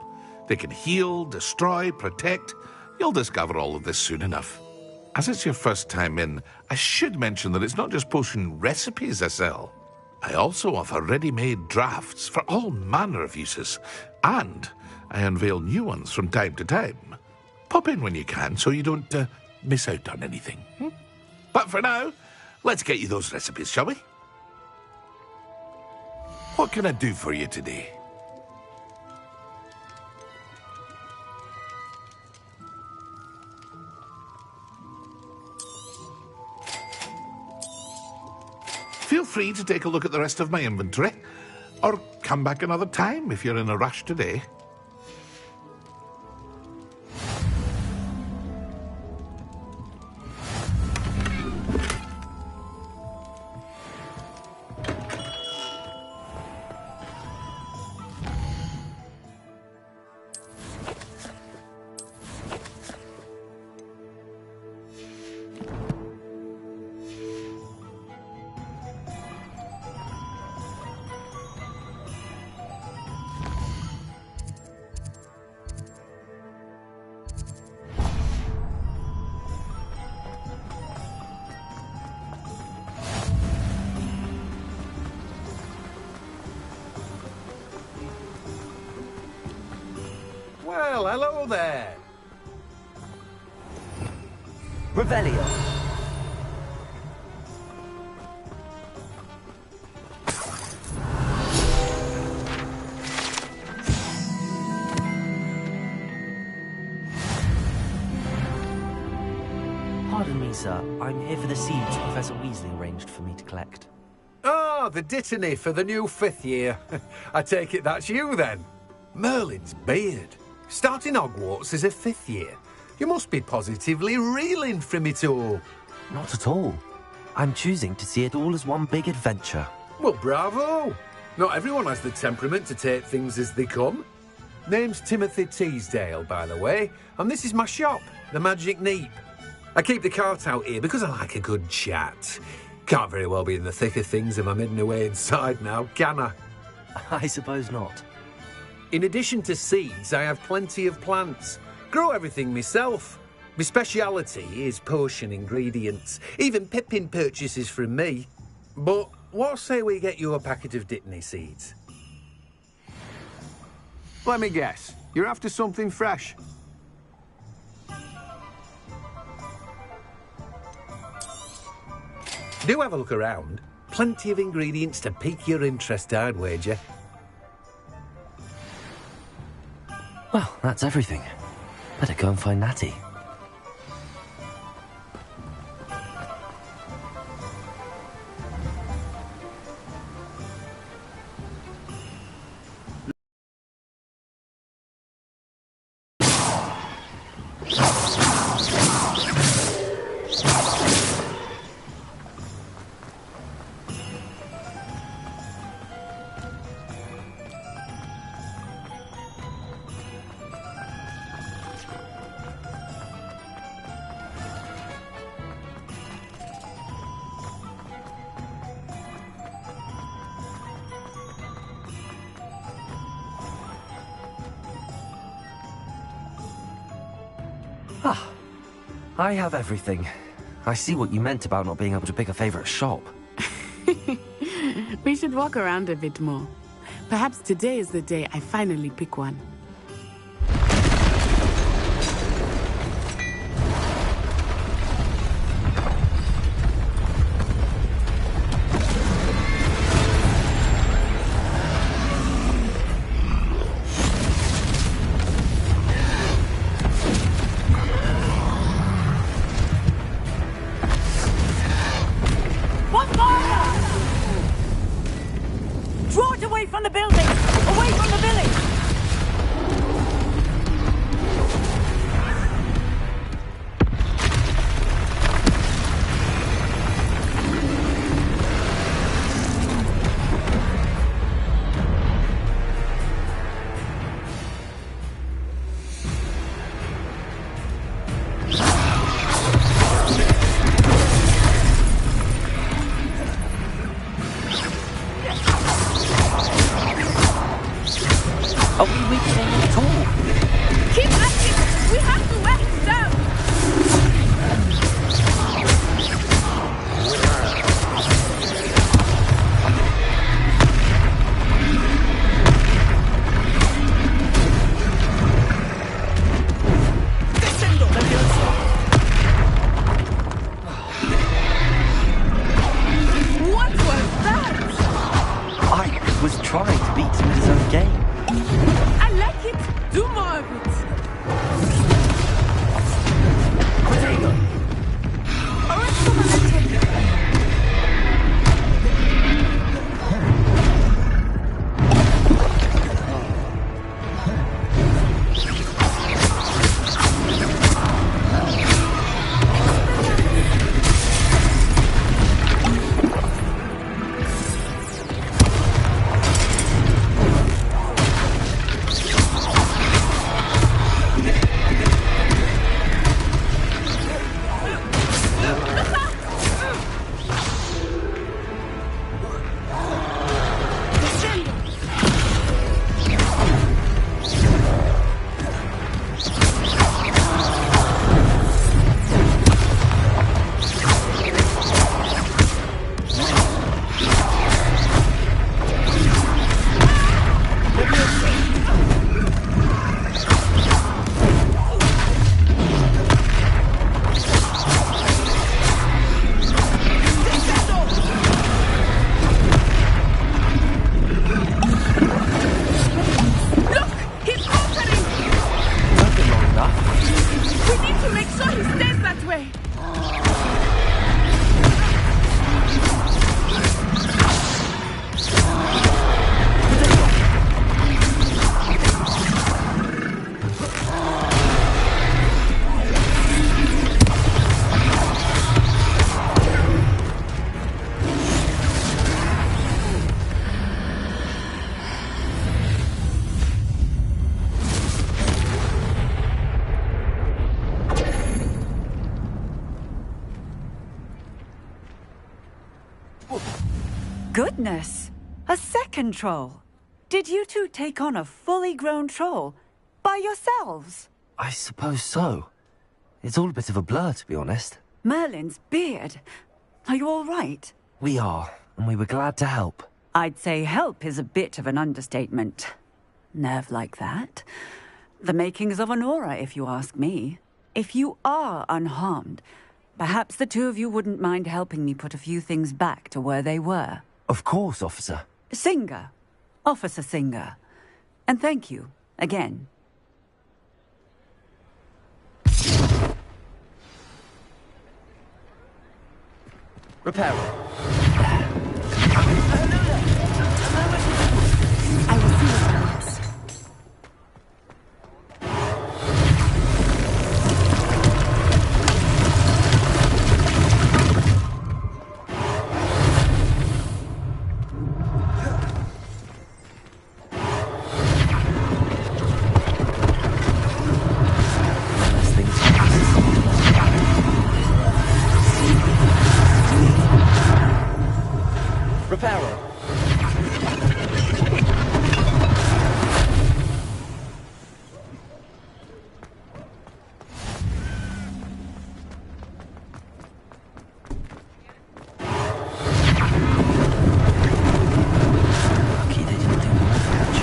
They can heal, destroy, protect. You'll discover all of this soon enough. As it's your first time in, I should mention that it's not just potion recipes I sell. I also offer ready-made drafts for all manner of uses, and I unveil new ones from time to time. Pop in when you can so you don't miss out on anything. But for now, let's get you those recipes, shall we? What can I do for you today? Feel free to take a look at the rest of my inventory, or come back another time if you're in a rush today. Well, hello there. Revelio. Pardon me, sir. I'm here for the seeds Professor Weasley arranged for me to collect. Ah, the dittany for the new 5th year. I take it that's you, then. Merlin's beard. Starting Hogwarts as a 5th year. You must be positively reeling from it all. Not at all. I'm choosing to see it all as one big adventure. Well, bravo. Not everyone has the temperament to take things as they come. Name's Timothy Teasdale, by the way, and this is my shop, the Magic Neep. I keep the cart out here because I like a good chat. Can't very well be in the thick of things if I'm hidden away inside now, can I? I suppose not. In addition to seeds, I have plenty of plants. Grow everything myself. My speciality is potion ingredients. Even Pippin purchases from me. But what say we get you a packet of Dittany seeds? Let me guess. You're after something fresh. Do have a look around. Plenty of ingredients to pique your interest, I'd wager. Well, that's everything. Better go and find Natty. Ah, I have everything. I see what you meant about not being able to pick a favourite shop. We should walk around a bit more. Perhaps today is the day I finally pick one. Draw it away from the building! Away from the village! Are we weakening at all? Keep at it! We have to wear it down! What was that? I was trying to beat him at his own game. I like it! Do more of it! Goodness! A second troll! Did you two take on a fully grown troll? By yourselves? I suppose so. It's all a bit of a blur, to be honest. Merlin's beard. Are you all right? We are, and we were glad to help. I'd say help is a bit of an understatement. Nerve like that. The makings of an aura, if you ask me. If you are unharmed, perhaps the two of you wouldn't mind helping me put a few things back to where they were. Of course, officer. Singer. Officer Singer. And thank you, again. Repair. I will see what happens. Repairer. Lucky they didn't do more damage.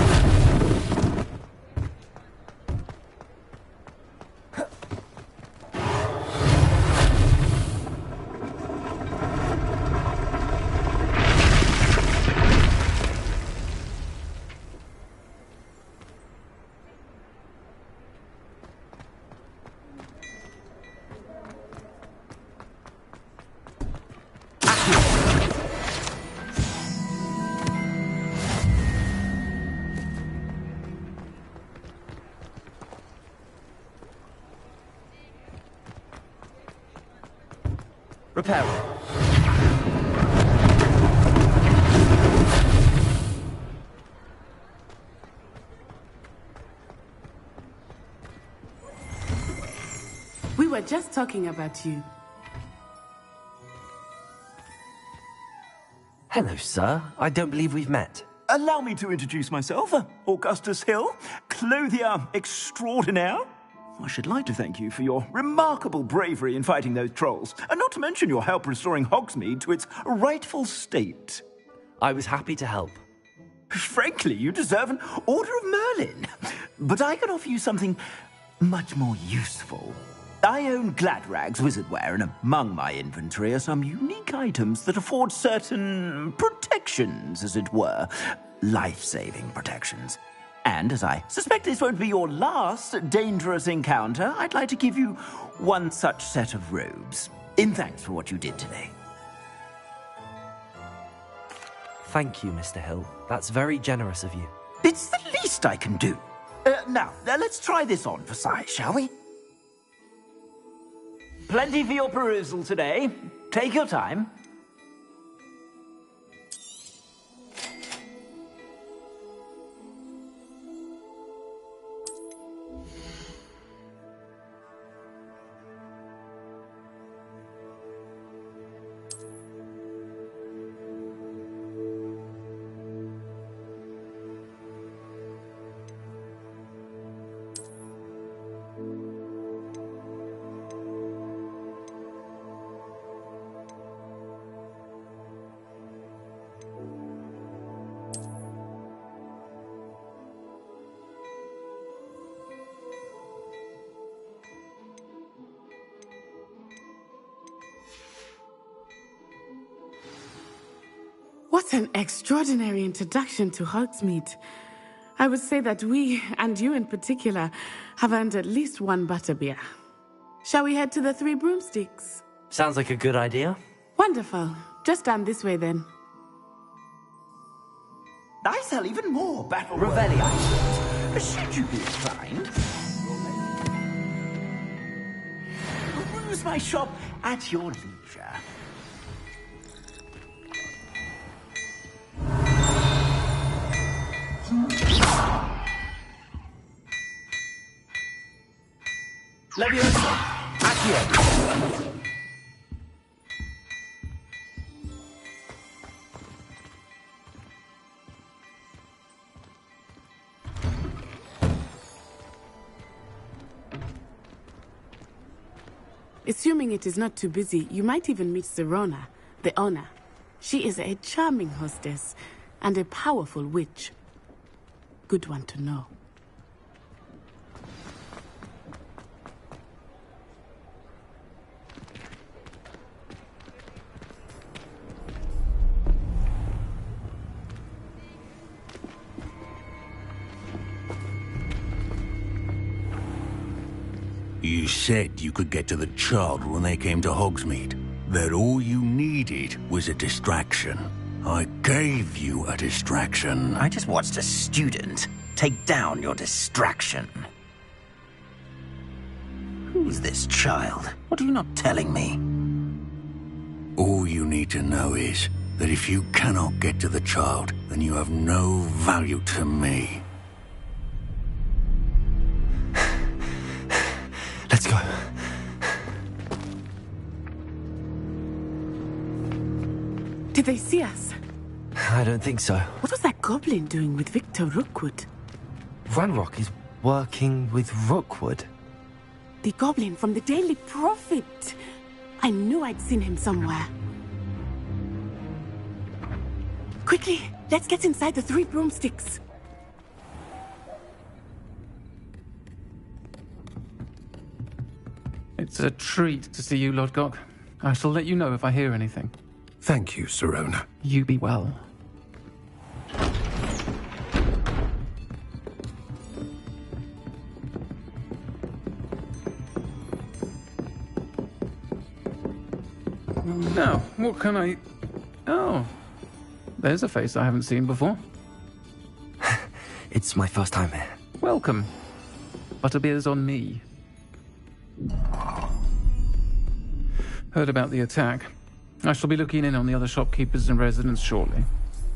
Repairer. We were just talking about you. Hello, sir. I don't believe we've met. Allow me to introduce myself, Augustus Hill, clothier extraordinaire. I should like to thank you for your remarkable bravery in fighting those trolls, and not to mention your help restoring Hogsmeade to its rightful state. I was happy to help. Frankly, you deserve an Order of Merlin. But I can offer you something much more useful. I own Gladrag's wizardware, and among my inventory are some unique items that afford certain protections, as it were. Life-saving protections. And as I suspect this won't be your last dangerous encounter, I'd like to give you one such set of robes, in thanks for what you did today. Thank you, Mr. Hill. That's very generous of you. It's the least I can do. Now, let's try this on for size, shall we? Plenty for your perusal today. Take your time. What an extraordinary introduction to Hogsmeade. I would say that we, and you in particular, have earned at least one butterbeer. Shall we head to the Three Broomsticks? Sounds like a good idea. Wonderful. Just down this way then. I sell even more battle Revelli items. Should you be inclined? Peruse my shop at your leisure. Leviosa, Accio. Assuming it is not too busy, you might even meet Sirona, the owner. She is a charming hostess and a powerful witch. Good one to know. You said you could get to the child when they came to Hogsmeade. That all you needed was a distraction. I gave you a distraction. I just watched a student take down your distraction. Who's this child? What are you not telling me? All you need to know is that if you cannot get to the child, then you have no value to me. Let's go. Did they see us? I don't think so. What was that goblin doing with Victor Rookwood? Ranrock is working with Rookwood. The goblin from the Daily Prophet. I knew I'd seen him somewhere. Quickly, let's get inside the 3 broomsticks. It's a treat to see you, Lodgok. I shall let you know if I hear anything. Thank you, Sirona. You be well. Now, what can I... Oh, there's a face I haven't seen before. It's my first time here. Welcome. Butterbeer's on me. Heard about the attack. I shall be looking in on the other shopkeepers and residents shortly.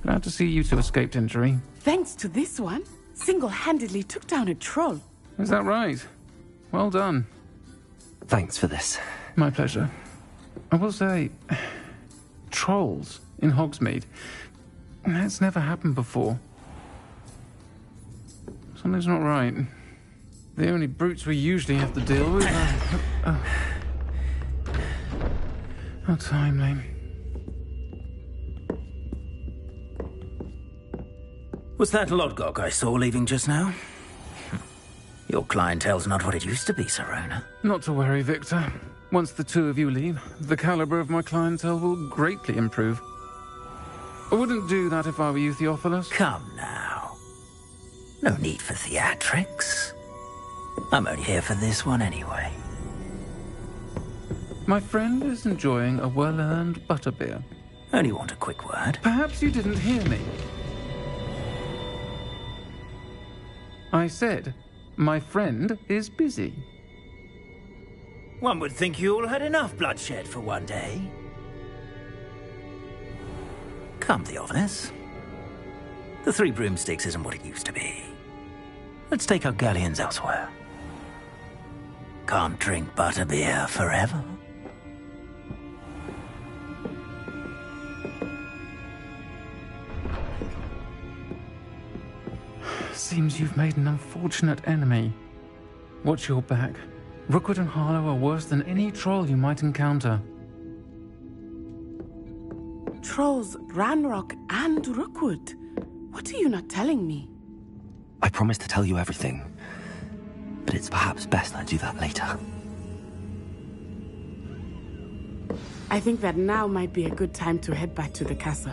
Glad to see you two escaped injury. Thanks to this one, single-handedly took down a troll. Is that right? Well done. Thanks for this. My pleasure. I will say, trolls in Hogsmeade. That's never happened before. Something's not right. The only brutes we usually have to deal with are... How timely. Was that Lodgok I saw leaving just now? Your clientele's not what it used to be, Sirona. Not to worry, Victor. Once the two of you leave, the caliber of my clientele will greatly improve. I wouldn't do that if I were you, Theophilus. Come now. No need for theatrics. I'm only here for this one anyway. My friend is enjoying a well-earned butterbeer. Only want a quick word. Perhaps you didn't hear me. I said, my friend is busy. One would think you all had enough bloodshed for one day. Come, Theophilus. The 3 broomsticks isn't what it used to be. Let's take our galleons elsewhere. Can't drink butterbeer forever. Seems you've made an unfortunate enemy. Watch your back. Rookwood and Harlow are worse than any troll you might encounter. Trolls, Ranrock, and Rookwood. What are you not telling me? I promised to tell you everything, but it's perhaps best I do that later. I think that now might be a good time to head back to the castle.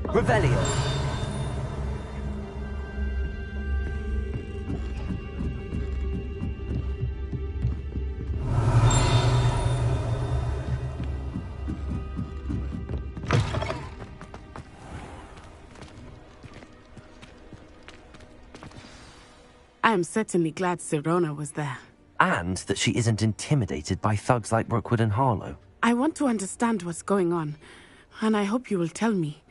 Revelio. I am certainly glad Sirona was there. And that she isn't intimidated by thugs like Rookwood and Harlow. I want to understand what's going on, and I hope you will tell me.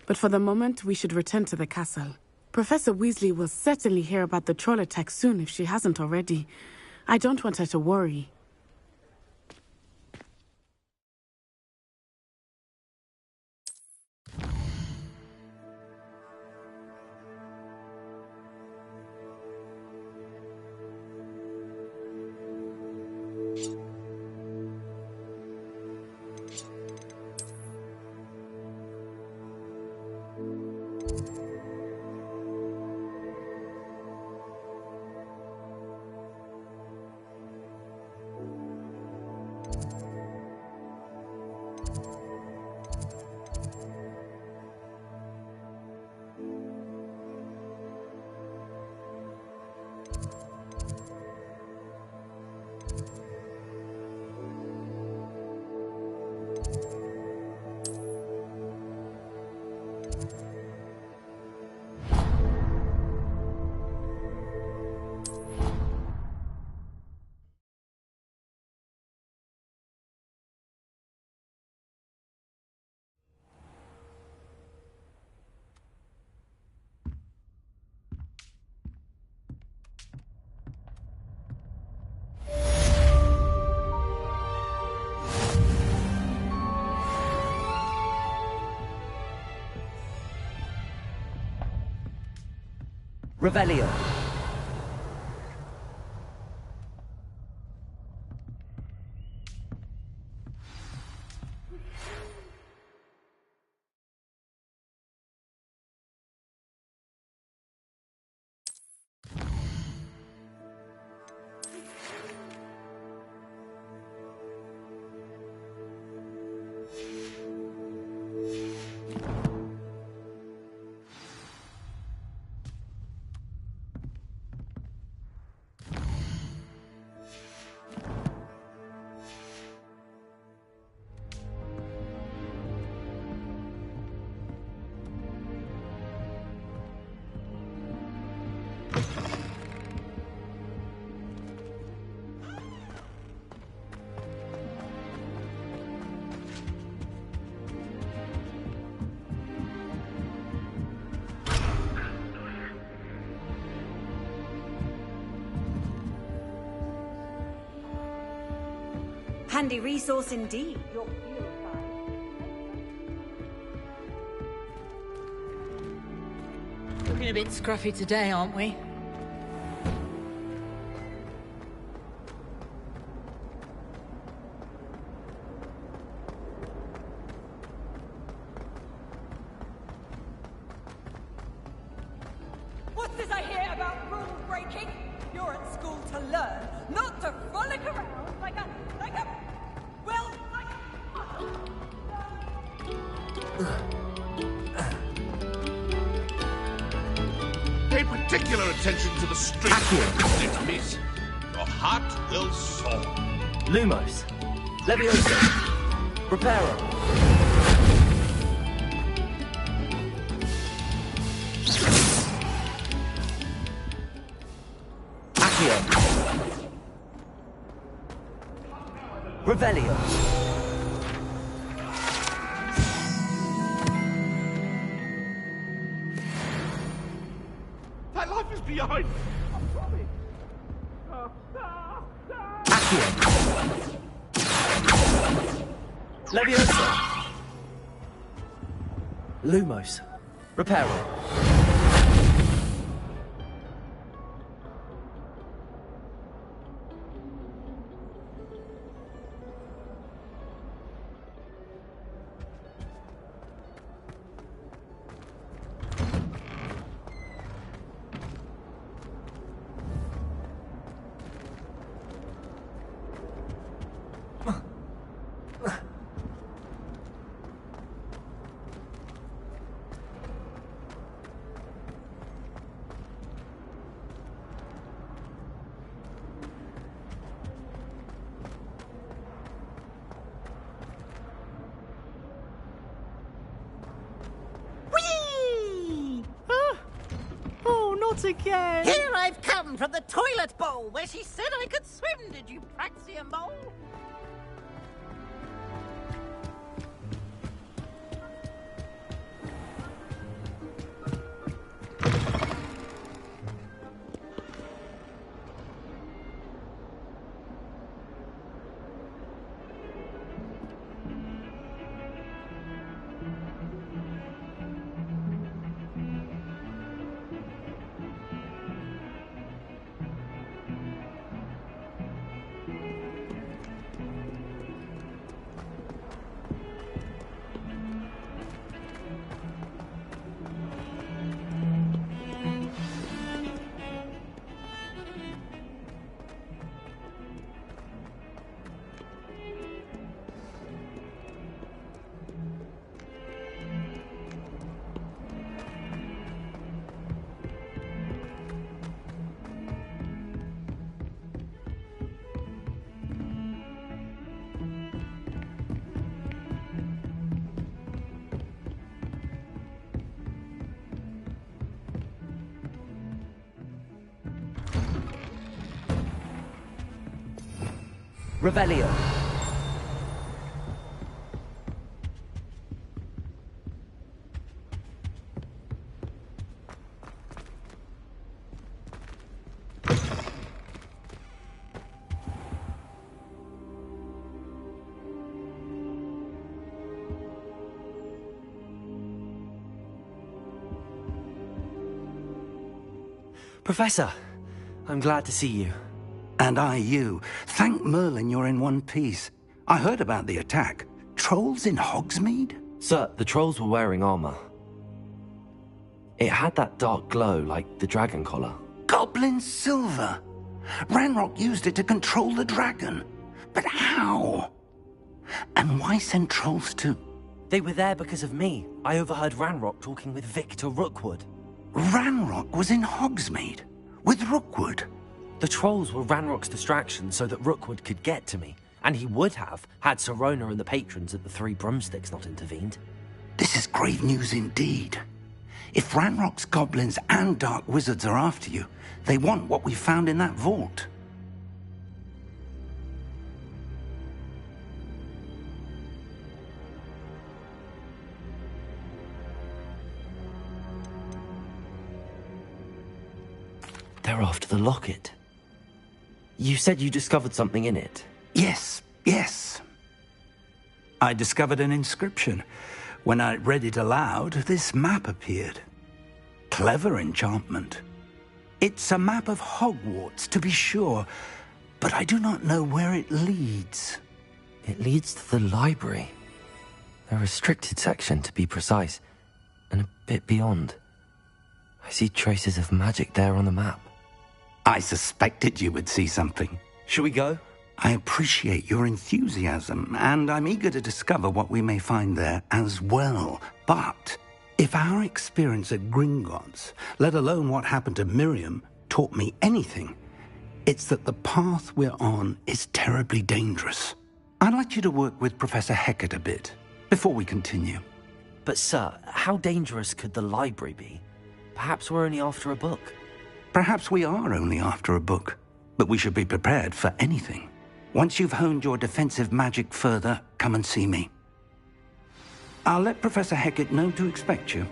But for the moment, we should return to the castle. Professor Weasley will certainly hear about the troll attack soon if she hasn't already. I don't want her to worry. Revelio. Handy resource indeed. Your Looking a bit scruffy today, aren't we? What's this I hear about rule breaking? You're at school to learn, not to frolic around like a well, like Pay particular attention to the street, miss. Your heart will soar. Lumos. Leviosa. Reparo. Accio. Revelio. That life is behind me. Accio. Leviosa. Lumos. Reparo. Again. Here I've come from the toilet bowl where she said I could swim. Did you praxia mole? Revelio. Professor, I'm glad to see you. And I you. Thank Merlin you're in one piece. I heard about the attack. Trolls in Hogsmeade? Sir, the trolls were wearing armor. It had that dark glow like the dragon collar. Goblin silver! Ranrock used it to control the dragon. But how? And why send trolls too? They were there because of me. I overheard Ranrock talking with Victor Rookwood. Ranrock was in Hogsmeade? With Rookwood? The trolls were Ranrock's distraction so that Rookwood could get to me. And he would have, had Sirona and the patrons at the Three Broomsticks not intervened. This is grave news indeed. If Ranrock's goblins and dark wizards are after you, they want what we found in that vault. They're after the locket. You said you discovered something in it. Yes. I discovered an inscription. When I read it aloud, this map appeared. Clever enchantment. It's a map of Hogwarts, to be sure, but I do not know where it leads. It leads to the library. The restricted section, to be precise, and a bit beyond. I see traces of magic there on the map. I suspected you would see something. Shall we go? I appreciate your enthusiasm, and I'm eager to discover what we may find there as well. But if our experience at Gringotts, let alone what happened to Miriam, taught me anything, it's that the path we're on is terribly dangerous. I'd like you to work with Professor Hecat a bit, before we continue. But sir, how dangerous could the library be? Perhaps we're only after a book. Perhaps we are only after a book, but we should be prepared for anything. Once you've honed your defensive magic further, come and see me. I'll let Professor Hecat know to expect you.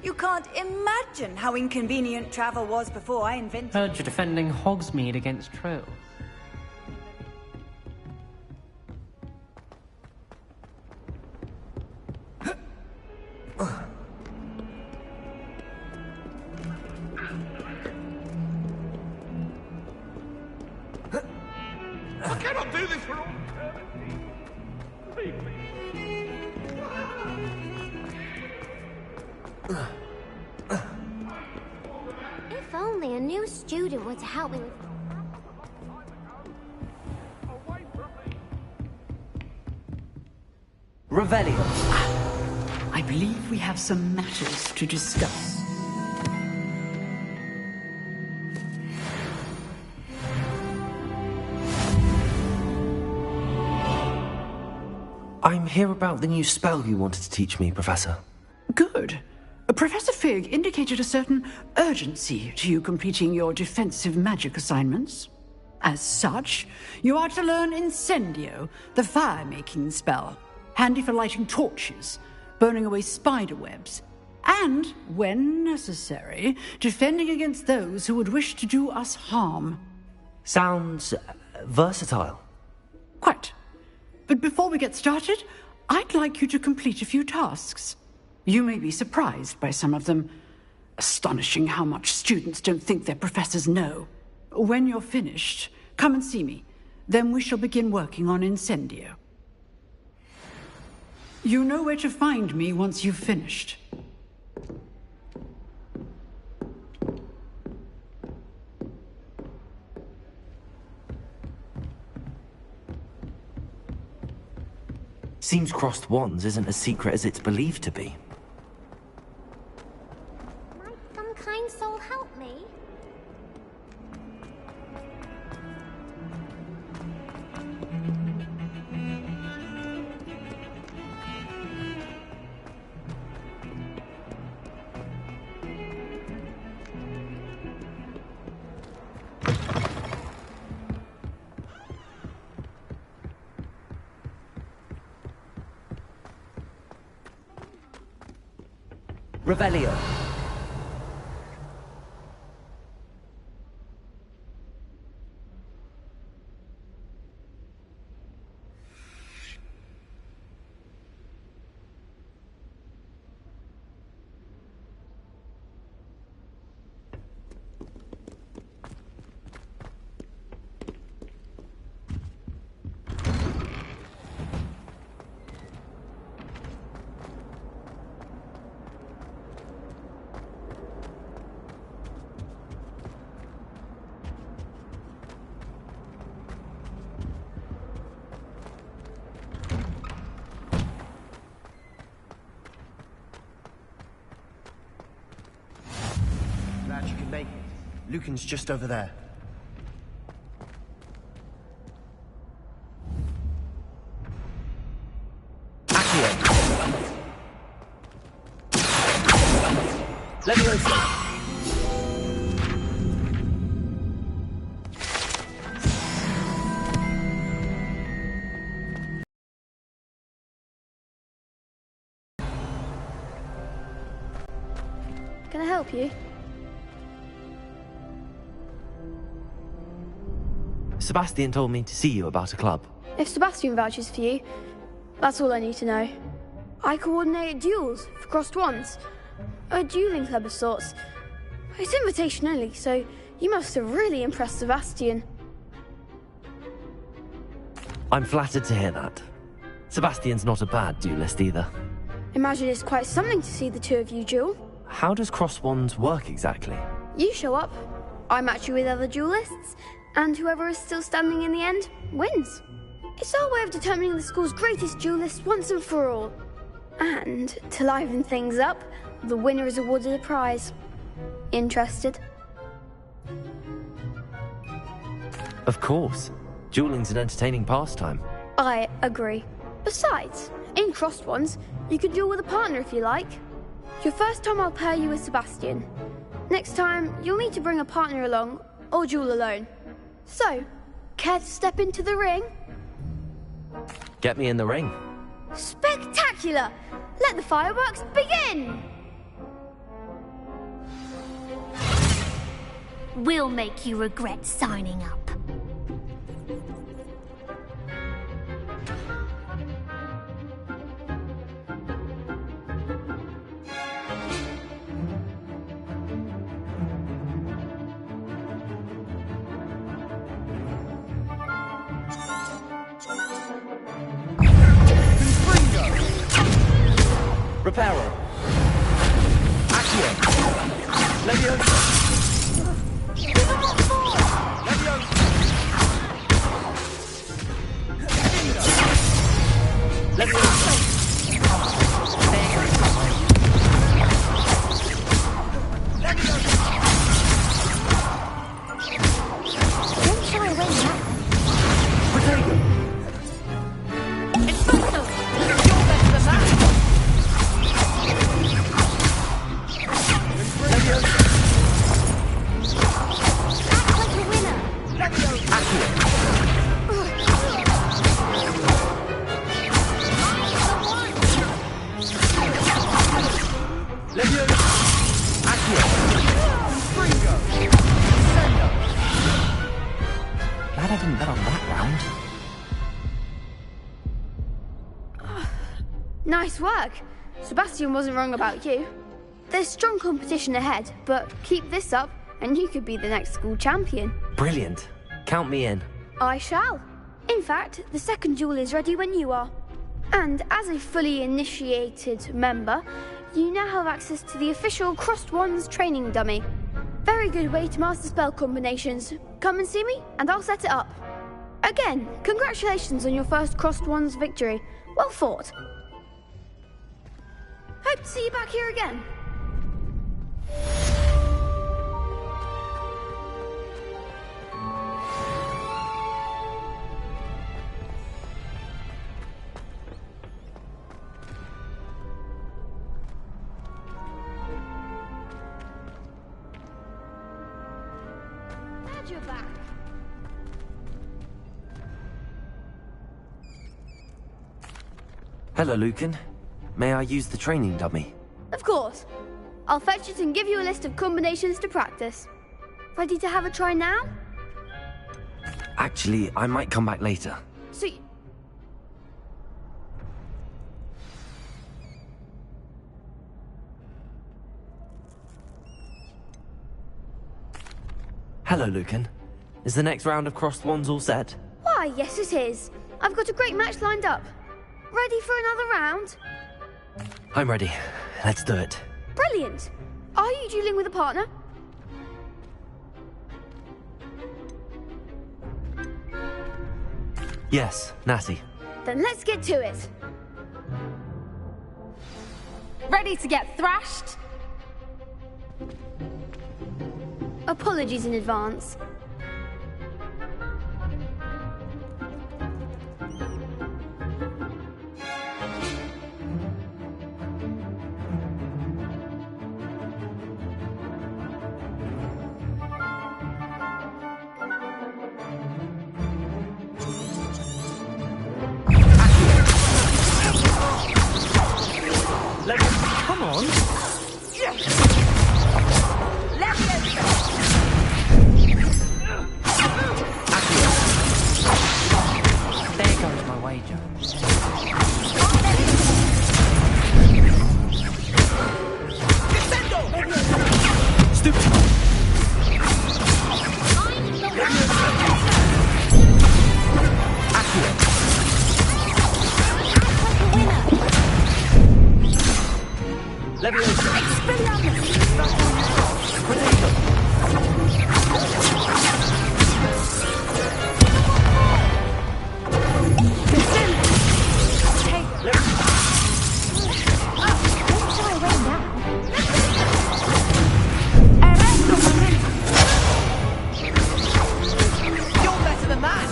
You can't imagine how inconvenient travel was before I invented... Heard you're defending Hogsmeade against trolls. I cannot do this for all eternity. Leave me. If only a new student were to help me with... Revelio. I believe we have some matters to discuss. I'm here about the new spell you wanted to teach me, Professor. Good. Professor Fig indicated a certain urgency to you completing your defensive magic assignments. As such, you are to learn Incendio, the fire-making spell, handy for lighting torches, burning away spider webs, and, when necessary, defending against those who would wish to do us harm. Sounds versatile. Quite. But before we get started, I'd like you to complete a few tasks. You may be surprised by some of them. Astonishing how much students don't think their professors know. When you're finished, come and see me. Then we shall begin working on Incendio. You know where to find me once you've finished. Seems crossed wands isn't as secret as it's believed to be. Might some kind soul help me? Revelio. Glad you could make it. Lucan's just over there. Let me go. Can I help you? Sebastian told me to see you about a club. If Sebastian vouches for you, that's all I need to know. I coordinate duels for crossed ones. A dueling club of sorts. It's invitation only, so you must have really impressed Sebastian. I'm flattered to hear that. Sebastian's not a bad duelist either. Imagine it's quite something to see the two of you duel. How does cross wands work exactly? You show up, I match you with other duelists, and whoever is still standing in the end wins. It's our way of determining the school's greatest duelist once and for all. And to liven things up, the winner is awarded a prize. Interested? Of course. Dueling's an entertaining pastime. I agree. Besides, in crossed ones, you can duel with a partner if you like. Your first time I'll pair you with Sebastian. Next time, you'll need to bring a partner along, or duel alone. So, care to step into the ring? Get me in the ring. Spectacular! Let the fireworks begin! We'll make you regret signing up. Reparo. Accio. Leviosa. Glad I didn't bet on that round. Nice work. Sebastian wasn't wrong about you. There's strong competition ahead, but keep this up and you could be the next school champion. Brilliant. Count me in. I shall. In fact, the second duel is ready when you are. And as a fully initiated member, you now have access to the official Crossed Wands training dummy. Very good way to master spell combinations. Come and see me, and I'll set it up. Again, congratulations on your first Crossed Wands victory. Well fought. Hope to see you back here again. Glad you're back. Hello, Lucan. May I use the training dummy? Of course. I'll fetch it and give you a list of combinations to practice. Ready to have a try now? Actually, I might come back later. So... Hello, Lucan. Is the next round of crossed wands all set? Why, yes it is. I've got a great match lined up. Ready for another round? I'm ready. Let's do it. Brilliant. Are you dueling with a partner? Yes, Natty. Then let's get to it. Ready to get thrashed? Apologies in advance. Come on. There goes my wager. Stupid. You're better than that!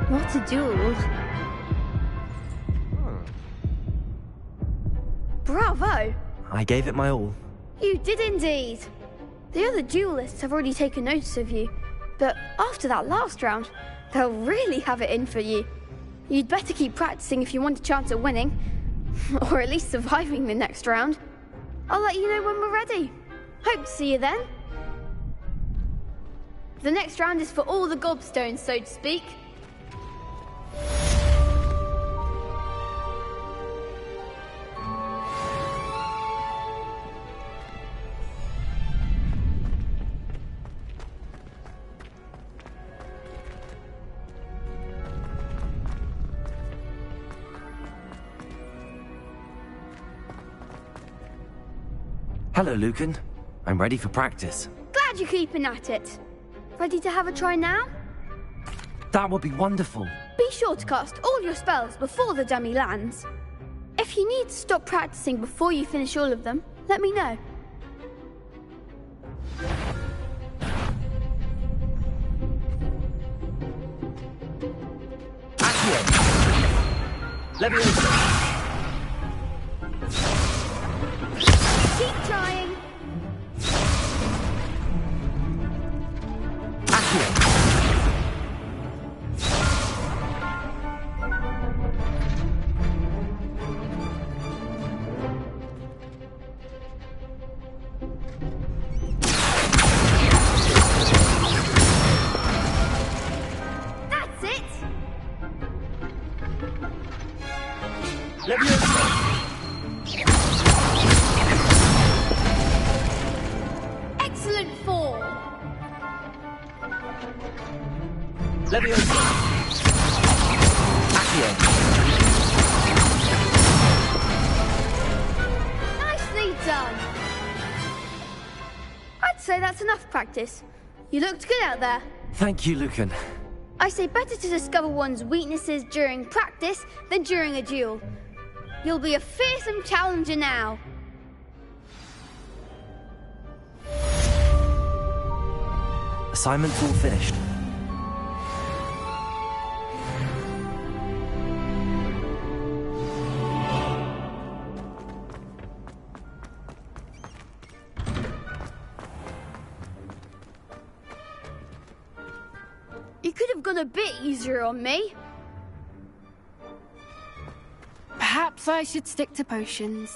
What a duel. Bravo! I gave it my all. You did indeed. The other duelists have already taken notice of you, but after that last round, they'll really have it in for you. You'd better keep practicing if you want a chance at winning, or at least surviving the next round. I'll let you know when we're ready. Hope to see you then. The next round is for all the gobstones, so to speak. Hello, Lucan. I'm ready for practice. Glad you're keeping at it. Ready to have a try now? That would be wonderful. Be sure to cast all your spells before the dummy lands. If you need to stop practicing before you finish all of them, let me know. Keep trying. That's it. Excellent fall. Nicely done. I'd say that's enough practice. You looked good out there. Thank you, Lucan. I say better to discover one's weaknesses during practice than during a duel. You'll be a fearsome challenger now. Assignment's all finished. You could have gone a bit easier on me. Perhaps I should stick to potions.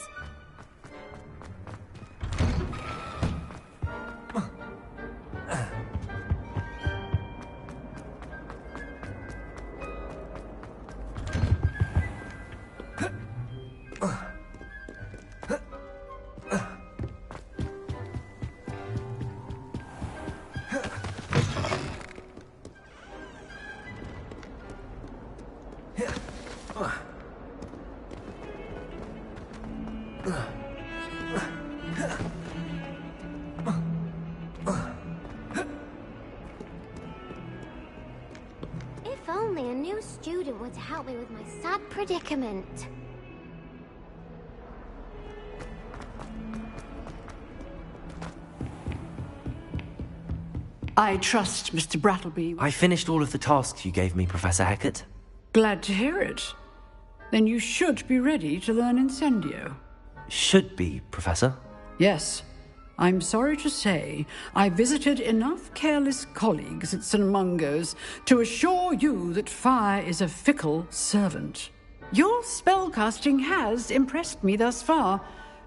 If only a new student would help me with my sad predicament. I trust Mr. Brattleby. I finished all of the tasks you gave me, Professor Hecat. Glad to hear it. Then you should be ready to learn Incendio. Should be, Professor. Yes. I'm sorry to say, I visited enough careless colleagues at St. Mungo's to assure you that fire is a fickle servant. Your spellcasting has impressed me thus far,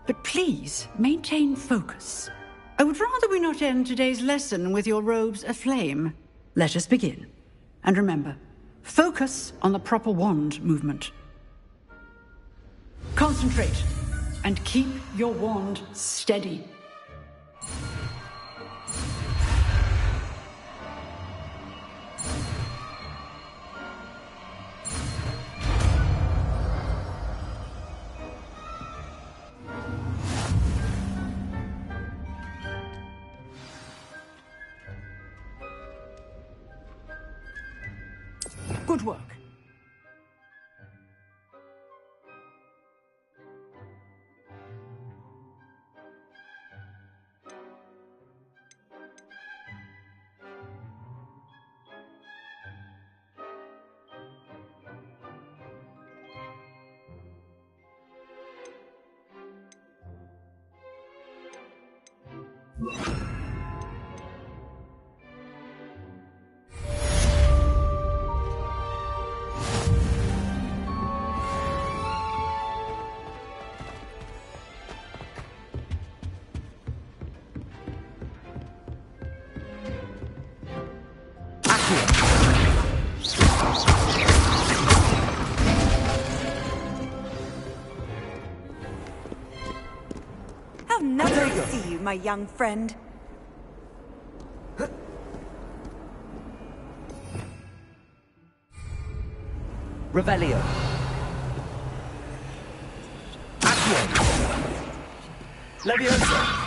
but please maintain focus. I would rather we not end today's lesson with your robes aflame. Let us begin. And remember, focus on the proper wand movement. Concentrate, and keep your wand steady. Good work. How nice to see you, my young friend. Revelio. Accio. Leviosa.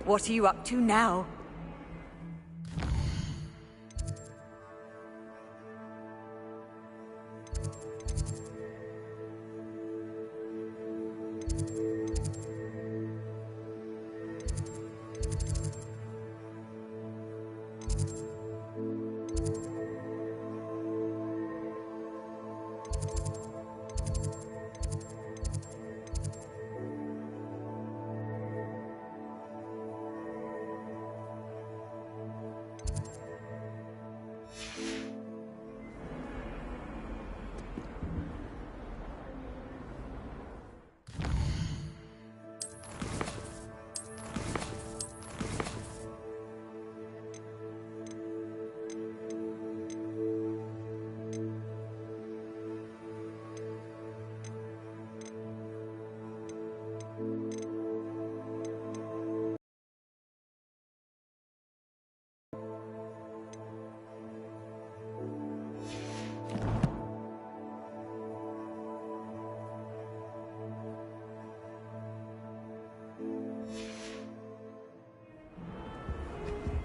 What are you up to now?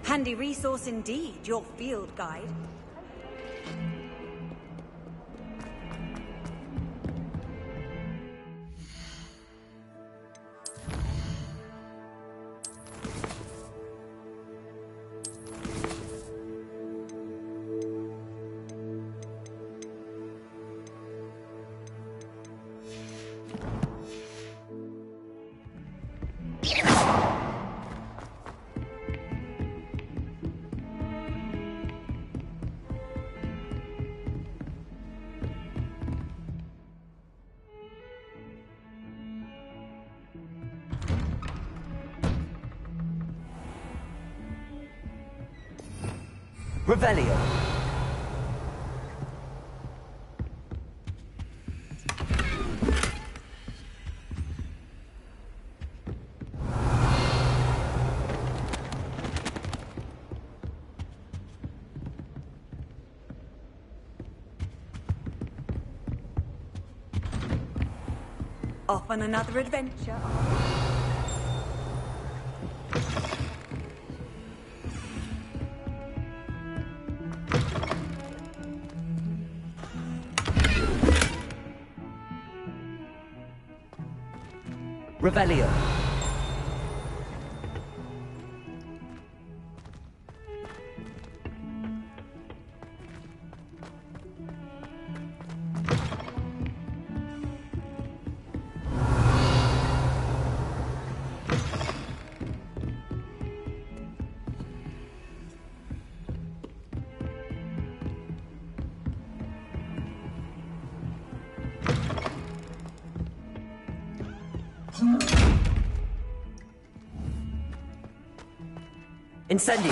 Handy resource indeed, your field guide. Revelio. Off on another adventure. Revelio. Incendio.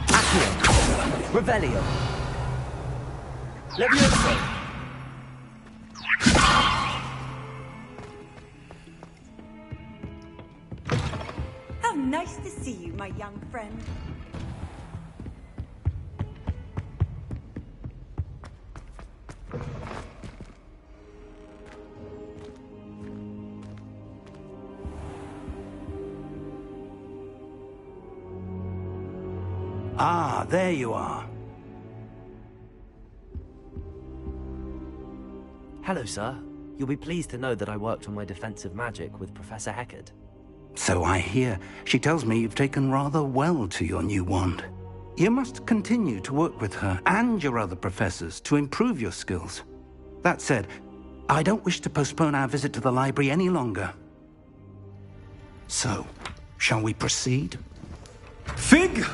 Accio. Revelio. Levioso. How nice to see you, my young friend. Ah, there you are. Hello, sir. You'll be pleased to know that I worked on my defensive magic with Professor Heckard. So I hear. She tells me you've taken rather well to your new wand. You must continue to work with her and your other professors to improve your skills. That said, I don't wish to postpone our visit to the library any longer. So, shall we proceed? Fig!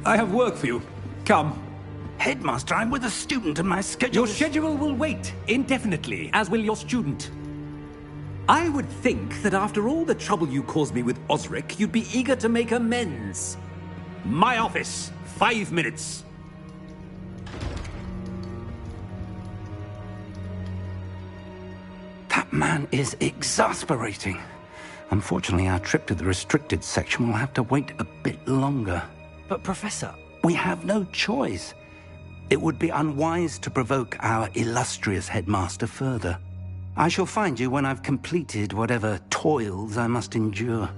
I have work for you. Come. Headmaster, I'm with a student and my schedule... Your schedule will wait indefinitely, as will your student. I would think that after all the trouble you caused me with Osric, you'd be eager to make amends. My office. 5 minutes. That man is exasperating. Unfortunately, our trip to the restricted section will have to wait a bit longer. But, Professor... We have no choice. It would be unwise to provoke our illustrious headmaster further. I shall find you when I've completed whatever toils I must endure.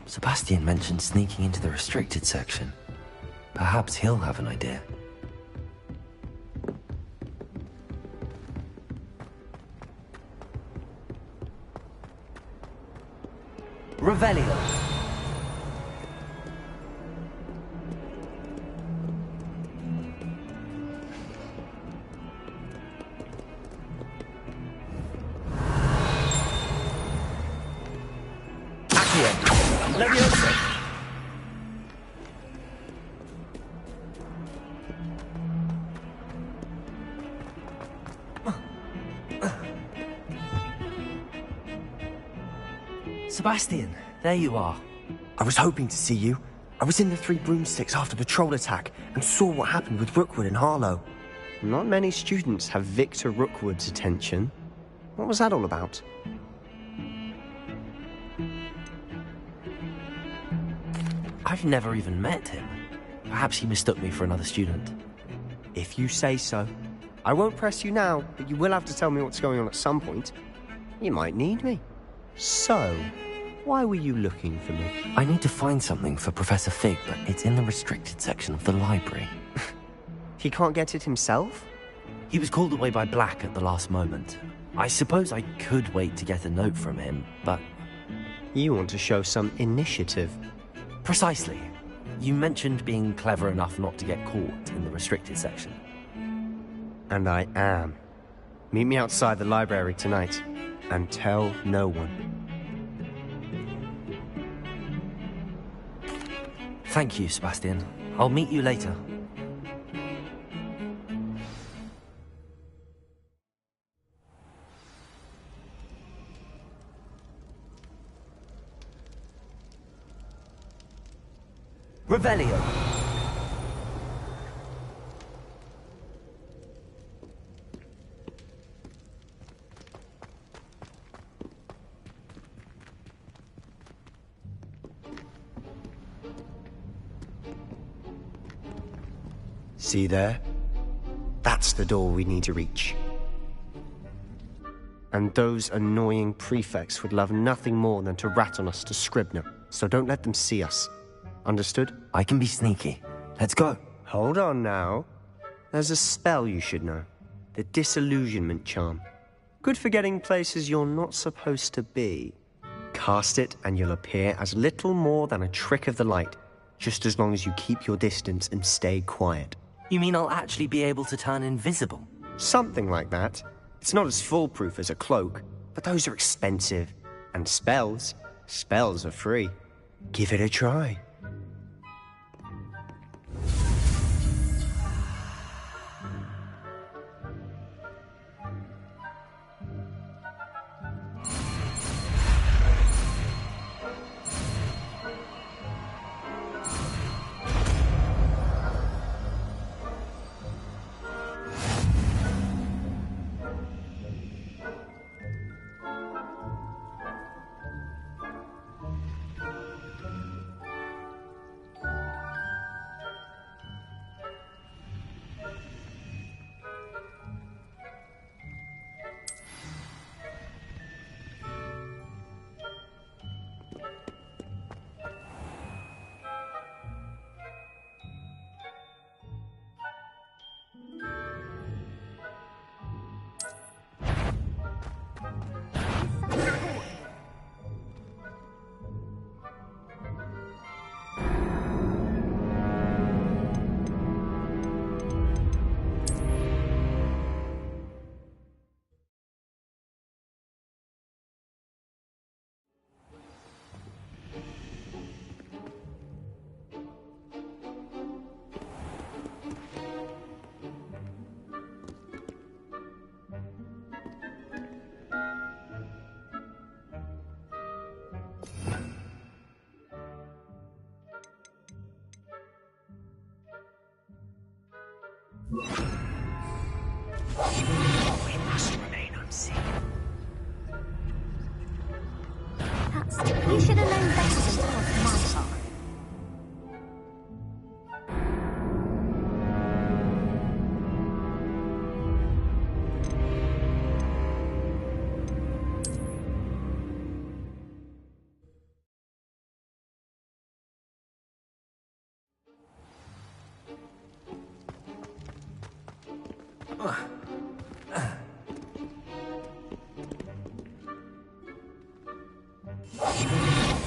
Sebastian mentioned sneaking into the restricted section. Perhaps he'll have an idea. Revelio. Accio. Leviosa. Sebastian, there you are. I was hoping to see you. I was in the Three Broomsticks after patrol attack and saw what happened with Rookwood and Harlow. Not many students have Victor Rookwood's attention. What was that all about? I've never even met him. Perhaps he mistook me for another student. If you say so. I won't press you now, but you will have to tell me what's going on at some point. You might need me. So, why were you looking for me? I need to find something for Professor Fig, but it's in the restricted section of the library. He can't get it himself? He was called away by Black at the last moment. I suppose I could wait to get a note from him, but... You want to show some initiative. Precisely. You mentioned being clever enough not to get caught in the restricted section. And I am. Meet me outside the library tonight, and tell no one. Thank you, Sebastian. I'll meet you later. Revelio. See there? That's the door we need to reach. And those annoying prefects would love nothing more than to rat on us to Scribner, so don't let them see us. Understood? I can be sneaky. Let's go. Hold on now. There's a spell you should know. The Disillusionment Charm. Good for getting places you're not supposed to be. Cast it and you'll appear as little more than a trick of the light, just as long as you keep your distance and stay quiet. You mean I'll actually be able to turn invisible? Something like that. It's not as foolproof as a cloak, but those are expensive. And spells are free. Give it a try. We must remain unseen. Hogwarts. You should have known better than to cross my path.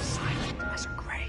Silent as a grave.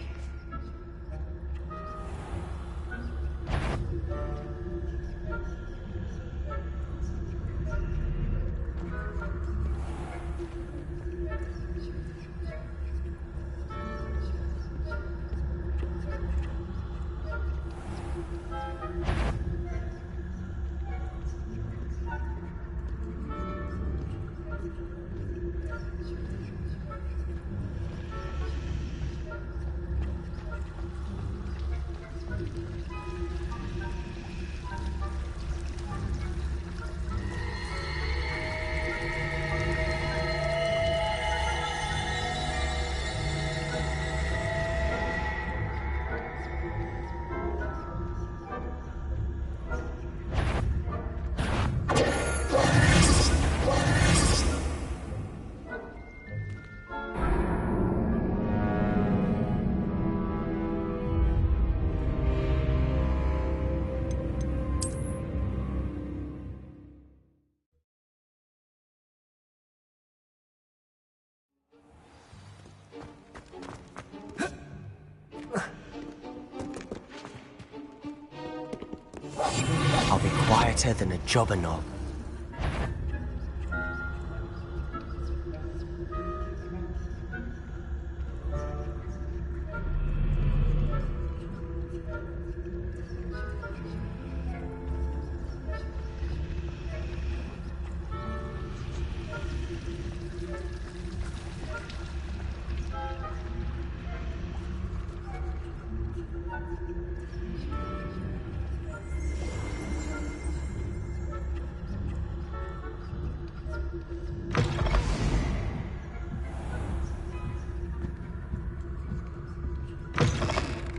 I'll be quieter than a jobber knob.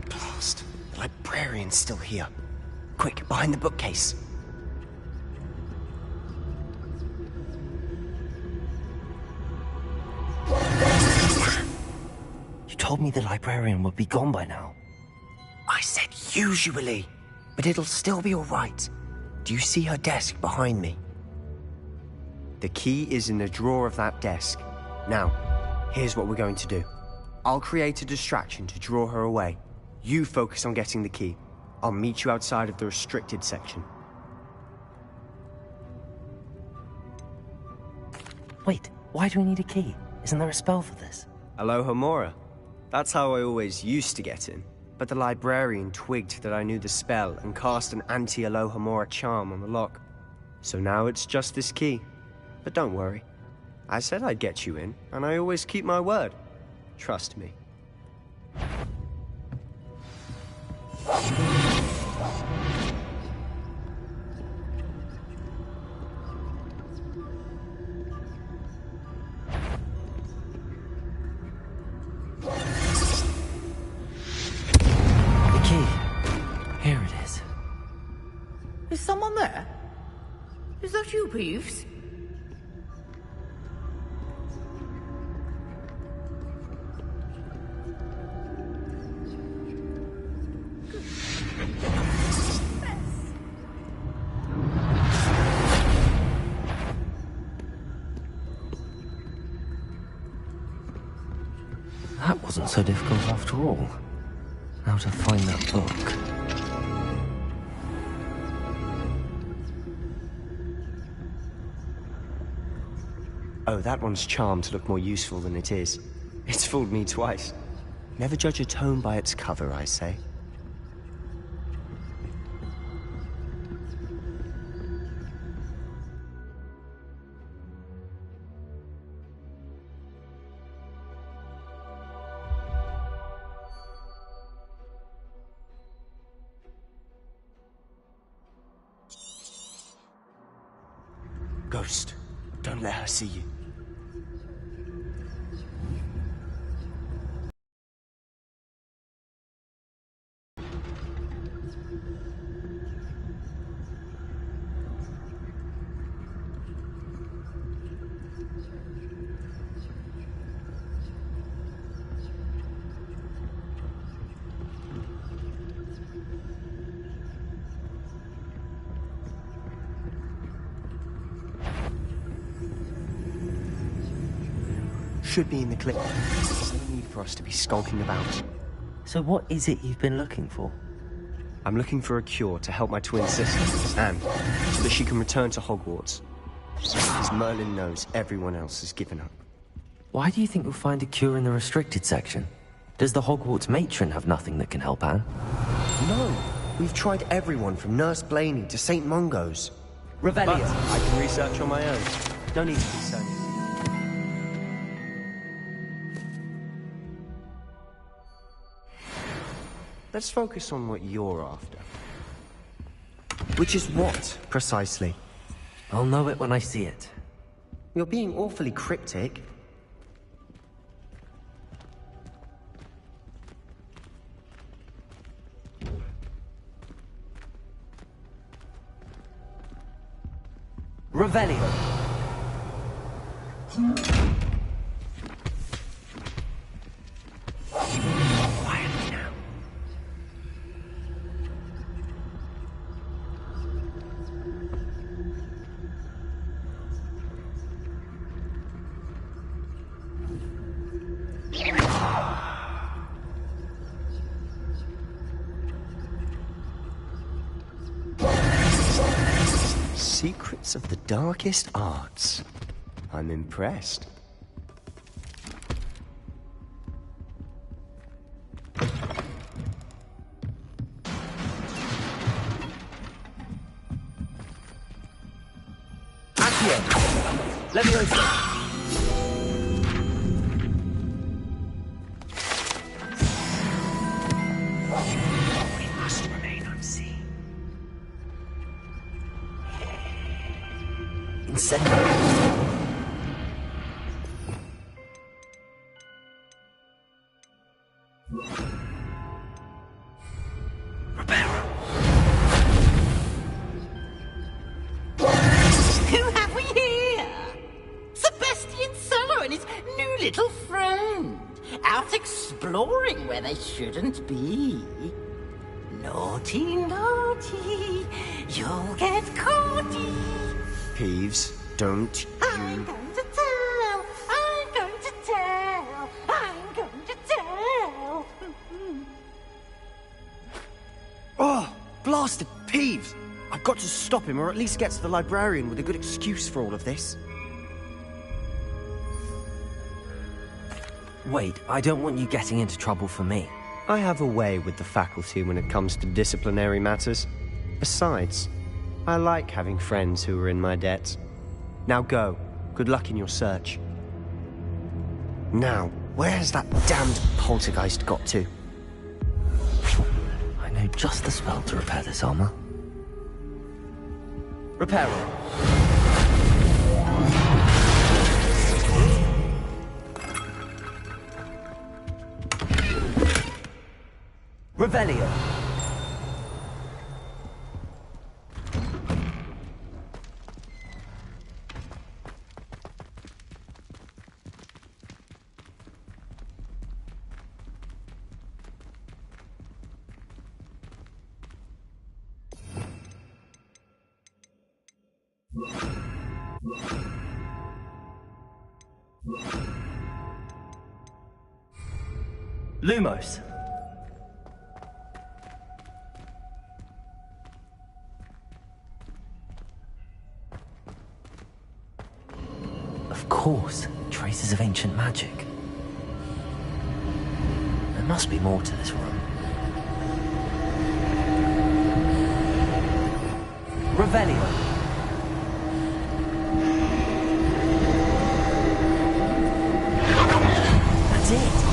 Blast. The librarian's still here. Quick, behind the bookcase. You told me the librarian would be gone by now. I said usually, but it'll still be all right. Do you see her desk behind me? The key is in the drawer of that desk. Now, here's what we're going to do. I'll create a distraction to draw her away. You focus on getting the key. I'll meet you outside of the restricted section. Wait, why do we need a key? Isn't there a spell for this? Alohomora. That's how I always used to get in. But the librarian twigged that I knew the spell and cast an anti-Alohomora charm on the lock. So now it's just this key. But don't worry. I said I'd get you in, and I always keep my word. Trust me. The key. Here it is. Is someone there? Is that you, Peeves? That wasn't so difficult after all. Now to find that book. Oh, that one's charmed to look more useful than it is. It's fooled me twice. Never judge a tome by its cover, I say. Ghost, don't let her see you. should be in the clip. There's no need for us to be skulking about. So what is it you've been looking for? I'm looking for a cure to help my twin sister, and so that she can return to Hogwarts. As Merlin knows, everyone else has given up. Why do you think you'll find a cure in the restricted section? Does the Hogwarts matron have nothing that can help Anne? No. We've tried everyone from Nurse Blaney to St. Mungo's. Revelio. But I can research on my own. No need to be so. Let's focus on what you're after. Which is what, precisely? I'll know it when I see it. You're being awfully cryptic. Revelio. Quietly now. Secrets of the darkest arts. I'm impressed. Accio! Leviosa! We must remain unseen. Incendio. Who have we here? Sebastian Solo and his new little friend. Out exploring where they shouldn't be. Naughty, naughty. You'll get caughty. Peeves, don't I'm you... going to tell. I'm going to tell. I'm going to tell. Oh, blasted Peeves! I've got to stop him, or at least get to the librarian with a good excuse for all of this. Wait, I don't want you getting into trouble for me. I have a way with the faculty when it comes to disciplinary matters. Besides, I like having friends who are in my debt. Now go. Good luck in your search. Now, where's that damned poltergeist got to? I know just the spell to repair this armor. Repair it. Revelio. Lumos. Of course, traces of ancient magic. There must be more to this room. Revelio. That's it.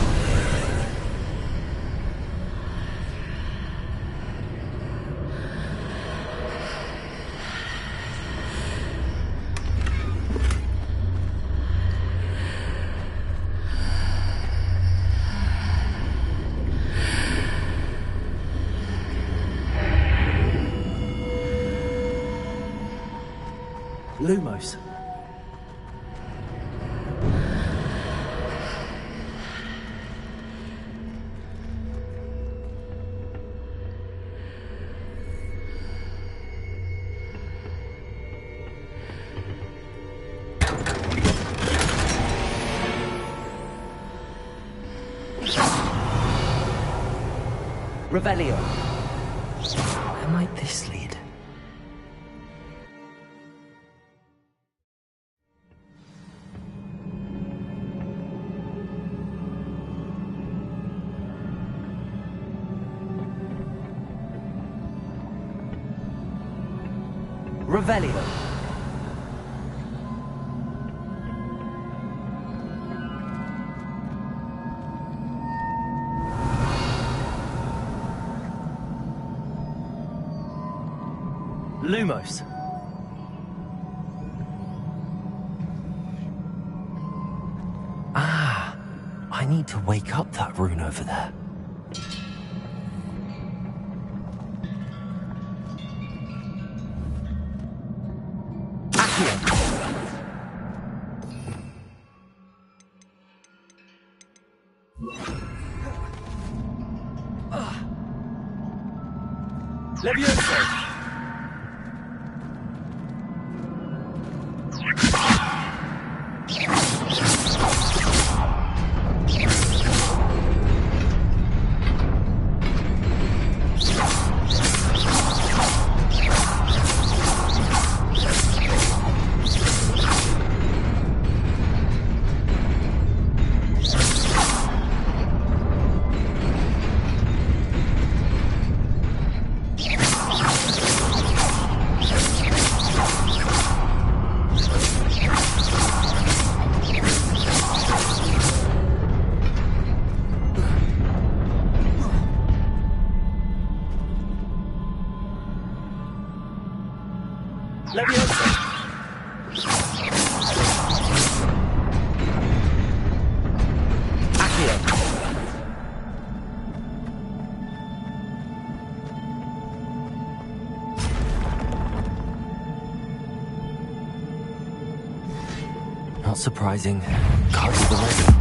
Lumos. Revelio. Where might this lead? Revelio. Lumos. Ah, I need to wake up that rune over there. Levioso. Not surprising. Can't do the rest.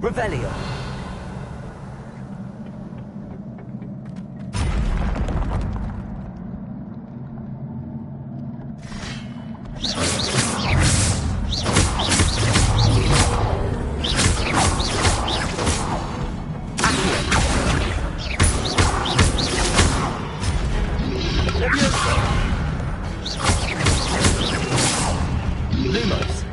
Revelio. Lumos.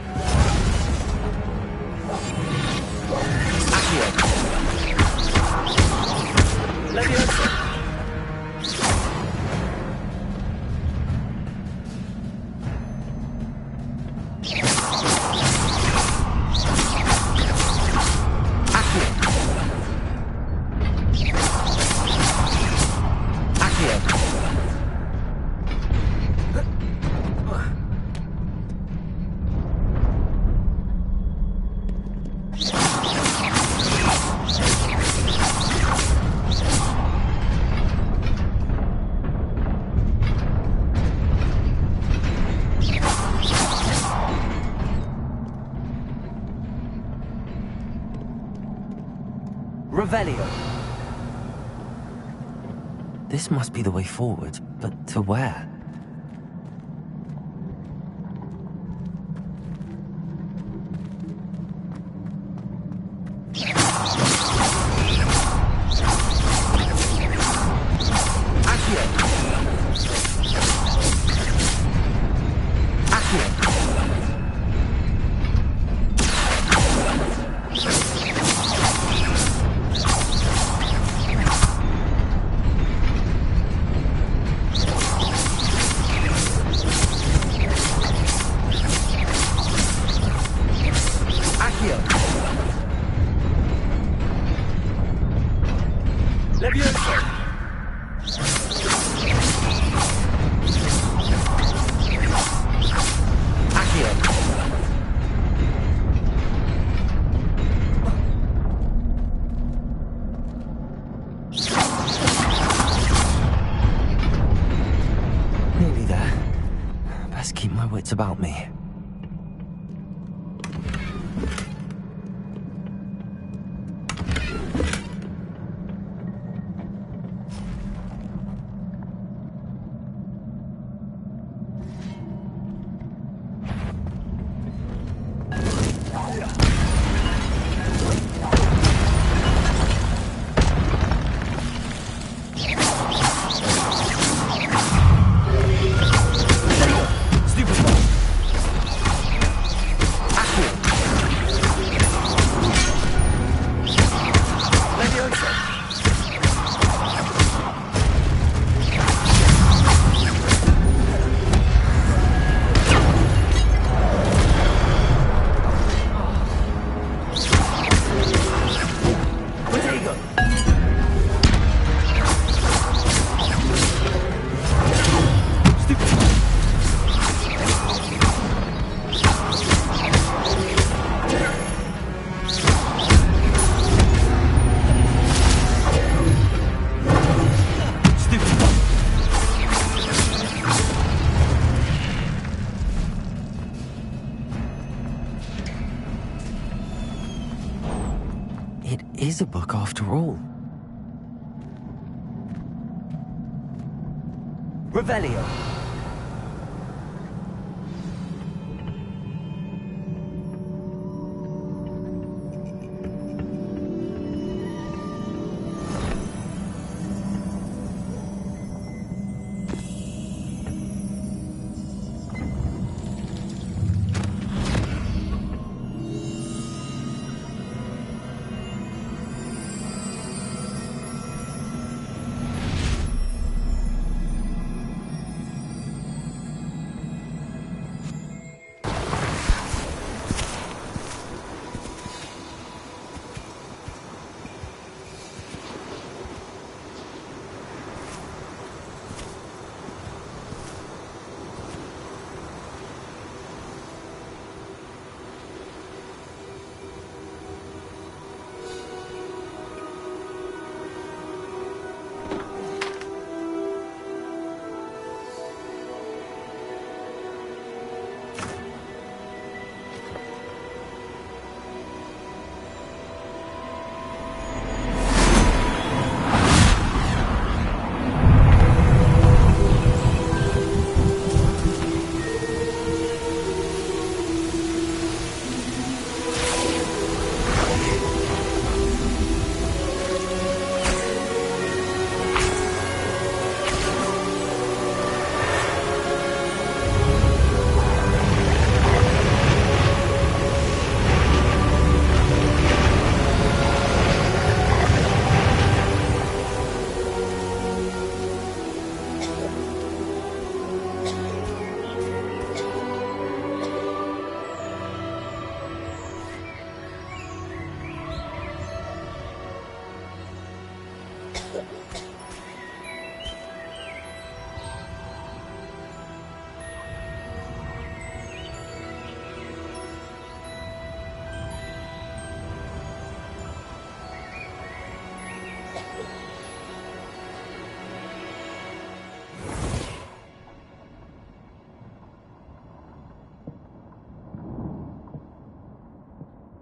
Revelio. This must be the way forward, but to where? my wits about me. Is a book after all. Revelio.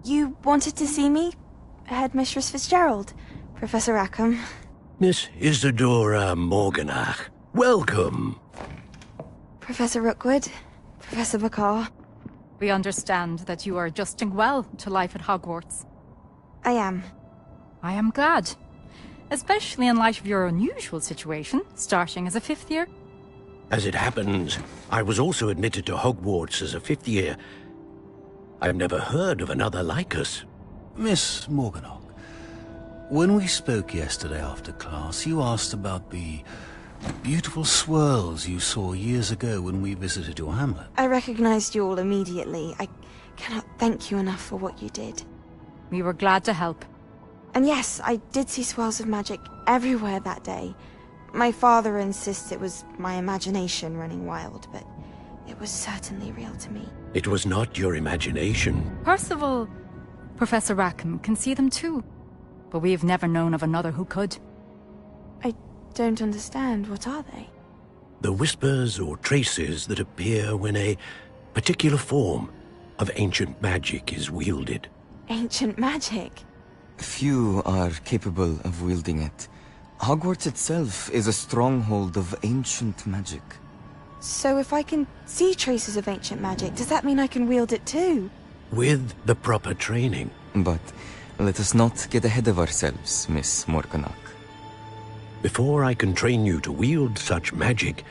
You wanted to see me? Headmistress Fitzgerald, Professor Rackham. Miss Isadora Morganach, welcome. Professor Rookwood, Professor Bakar. We understand that you are adjusting well to life at Hogwarts. I am. I am glad. Especially in light of your unusual situation, starting as a 5th year. As it happens, I was also admitted to Hogwarts as a 5th year. I've never heard of another like us. Miss Morganach, when we spoke yesterday after class, you asked about the beautiful swirls you saw years ago when we visited your hamlet. I recognized you all immediately. I cannot thank you enough for what you did. We were glad to help. And yes, I did see swirls of magic everywhere that day. My father insists it was my imagination running wild, but it was certainly real to me. It was not your imagination. Percival, Professor Rackham can see them too. But we have never known of another who could. I don't understand. What are they? The whispers or traces that appear when a particular form of ancient magic is wielded. Ancient magic? Few are capable of wielding it. Hogwarts itself is a stronghold of ancient magic. So if I can see traces of ancient magic, does that mean I can wield it too? With the proper training. But let us not get ahead of ourselves, Miss Morganach. Before I can train you to wield such magic,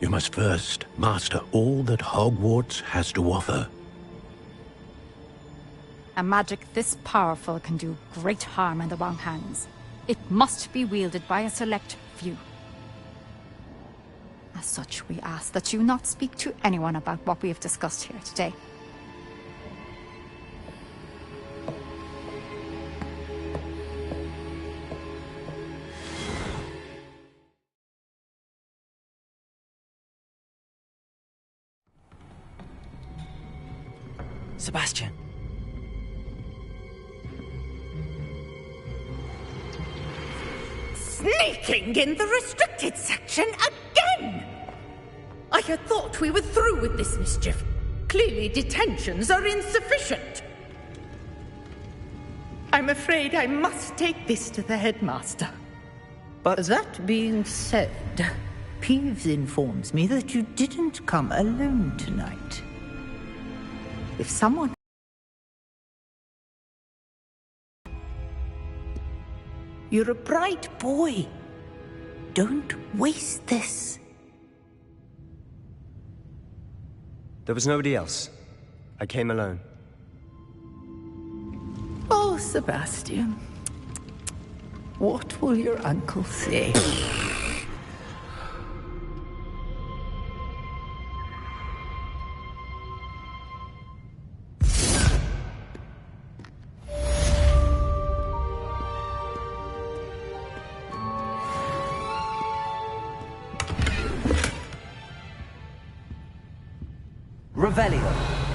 you must first master all that Hogwarts has to offer. A magic this powerful can do great harm in the wrong hands. It must be wielded by a select few. As such, we ask that you not speak to anyone about what we have discussed here today. Sebastian. Sneaking in the restricted section again! I had thought we were through with this mischief. Clearly detentions are insufficient. I'm afraid I must take this to the headmaster. But that being said, Peeves informs me that you didn't come alone tonight. If someone... You're a bright boy. Don't waste this. There was nobody else. I came alone. Oh, Sebastian. What will your uncle say? Revelio.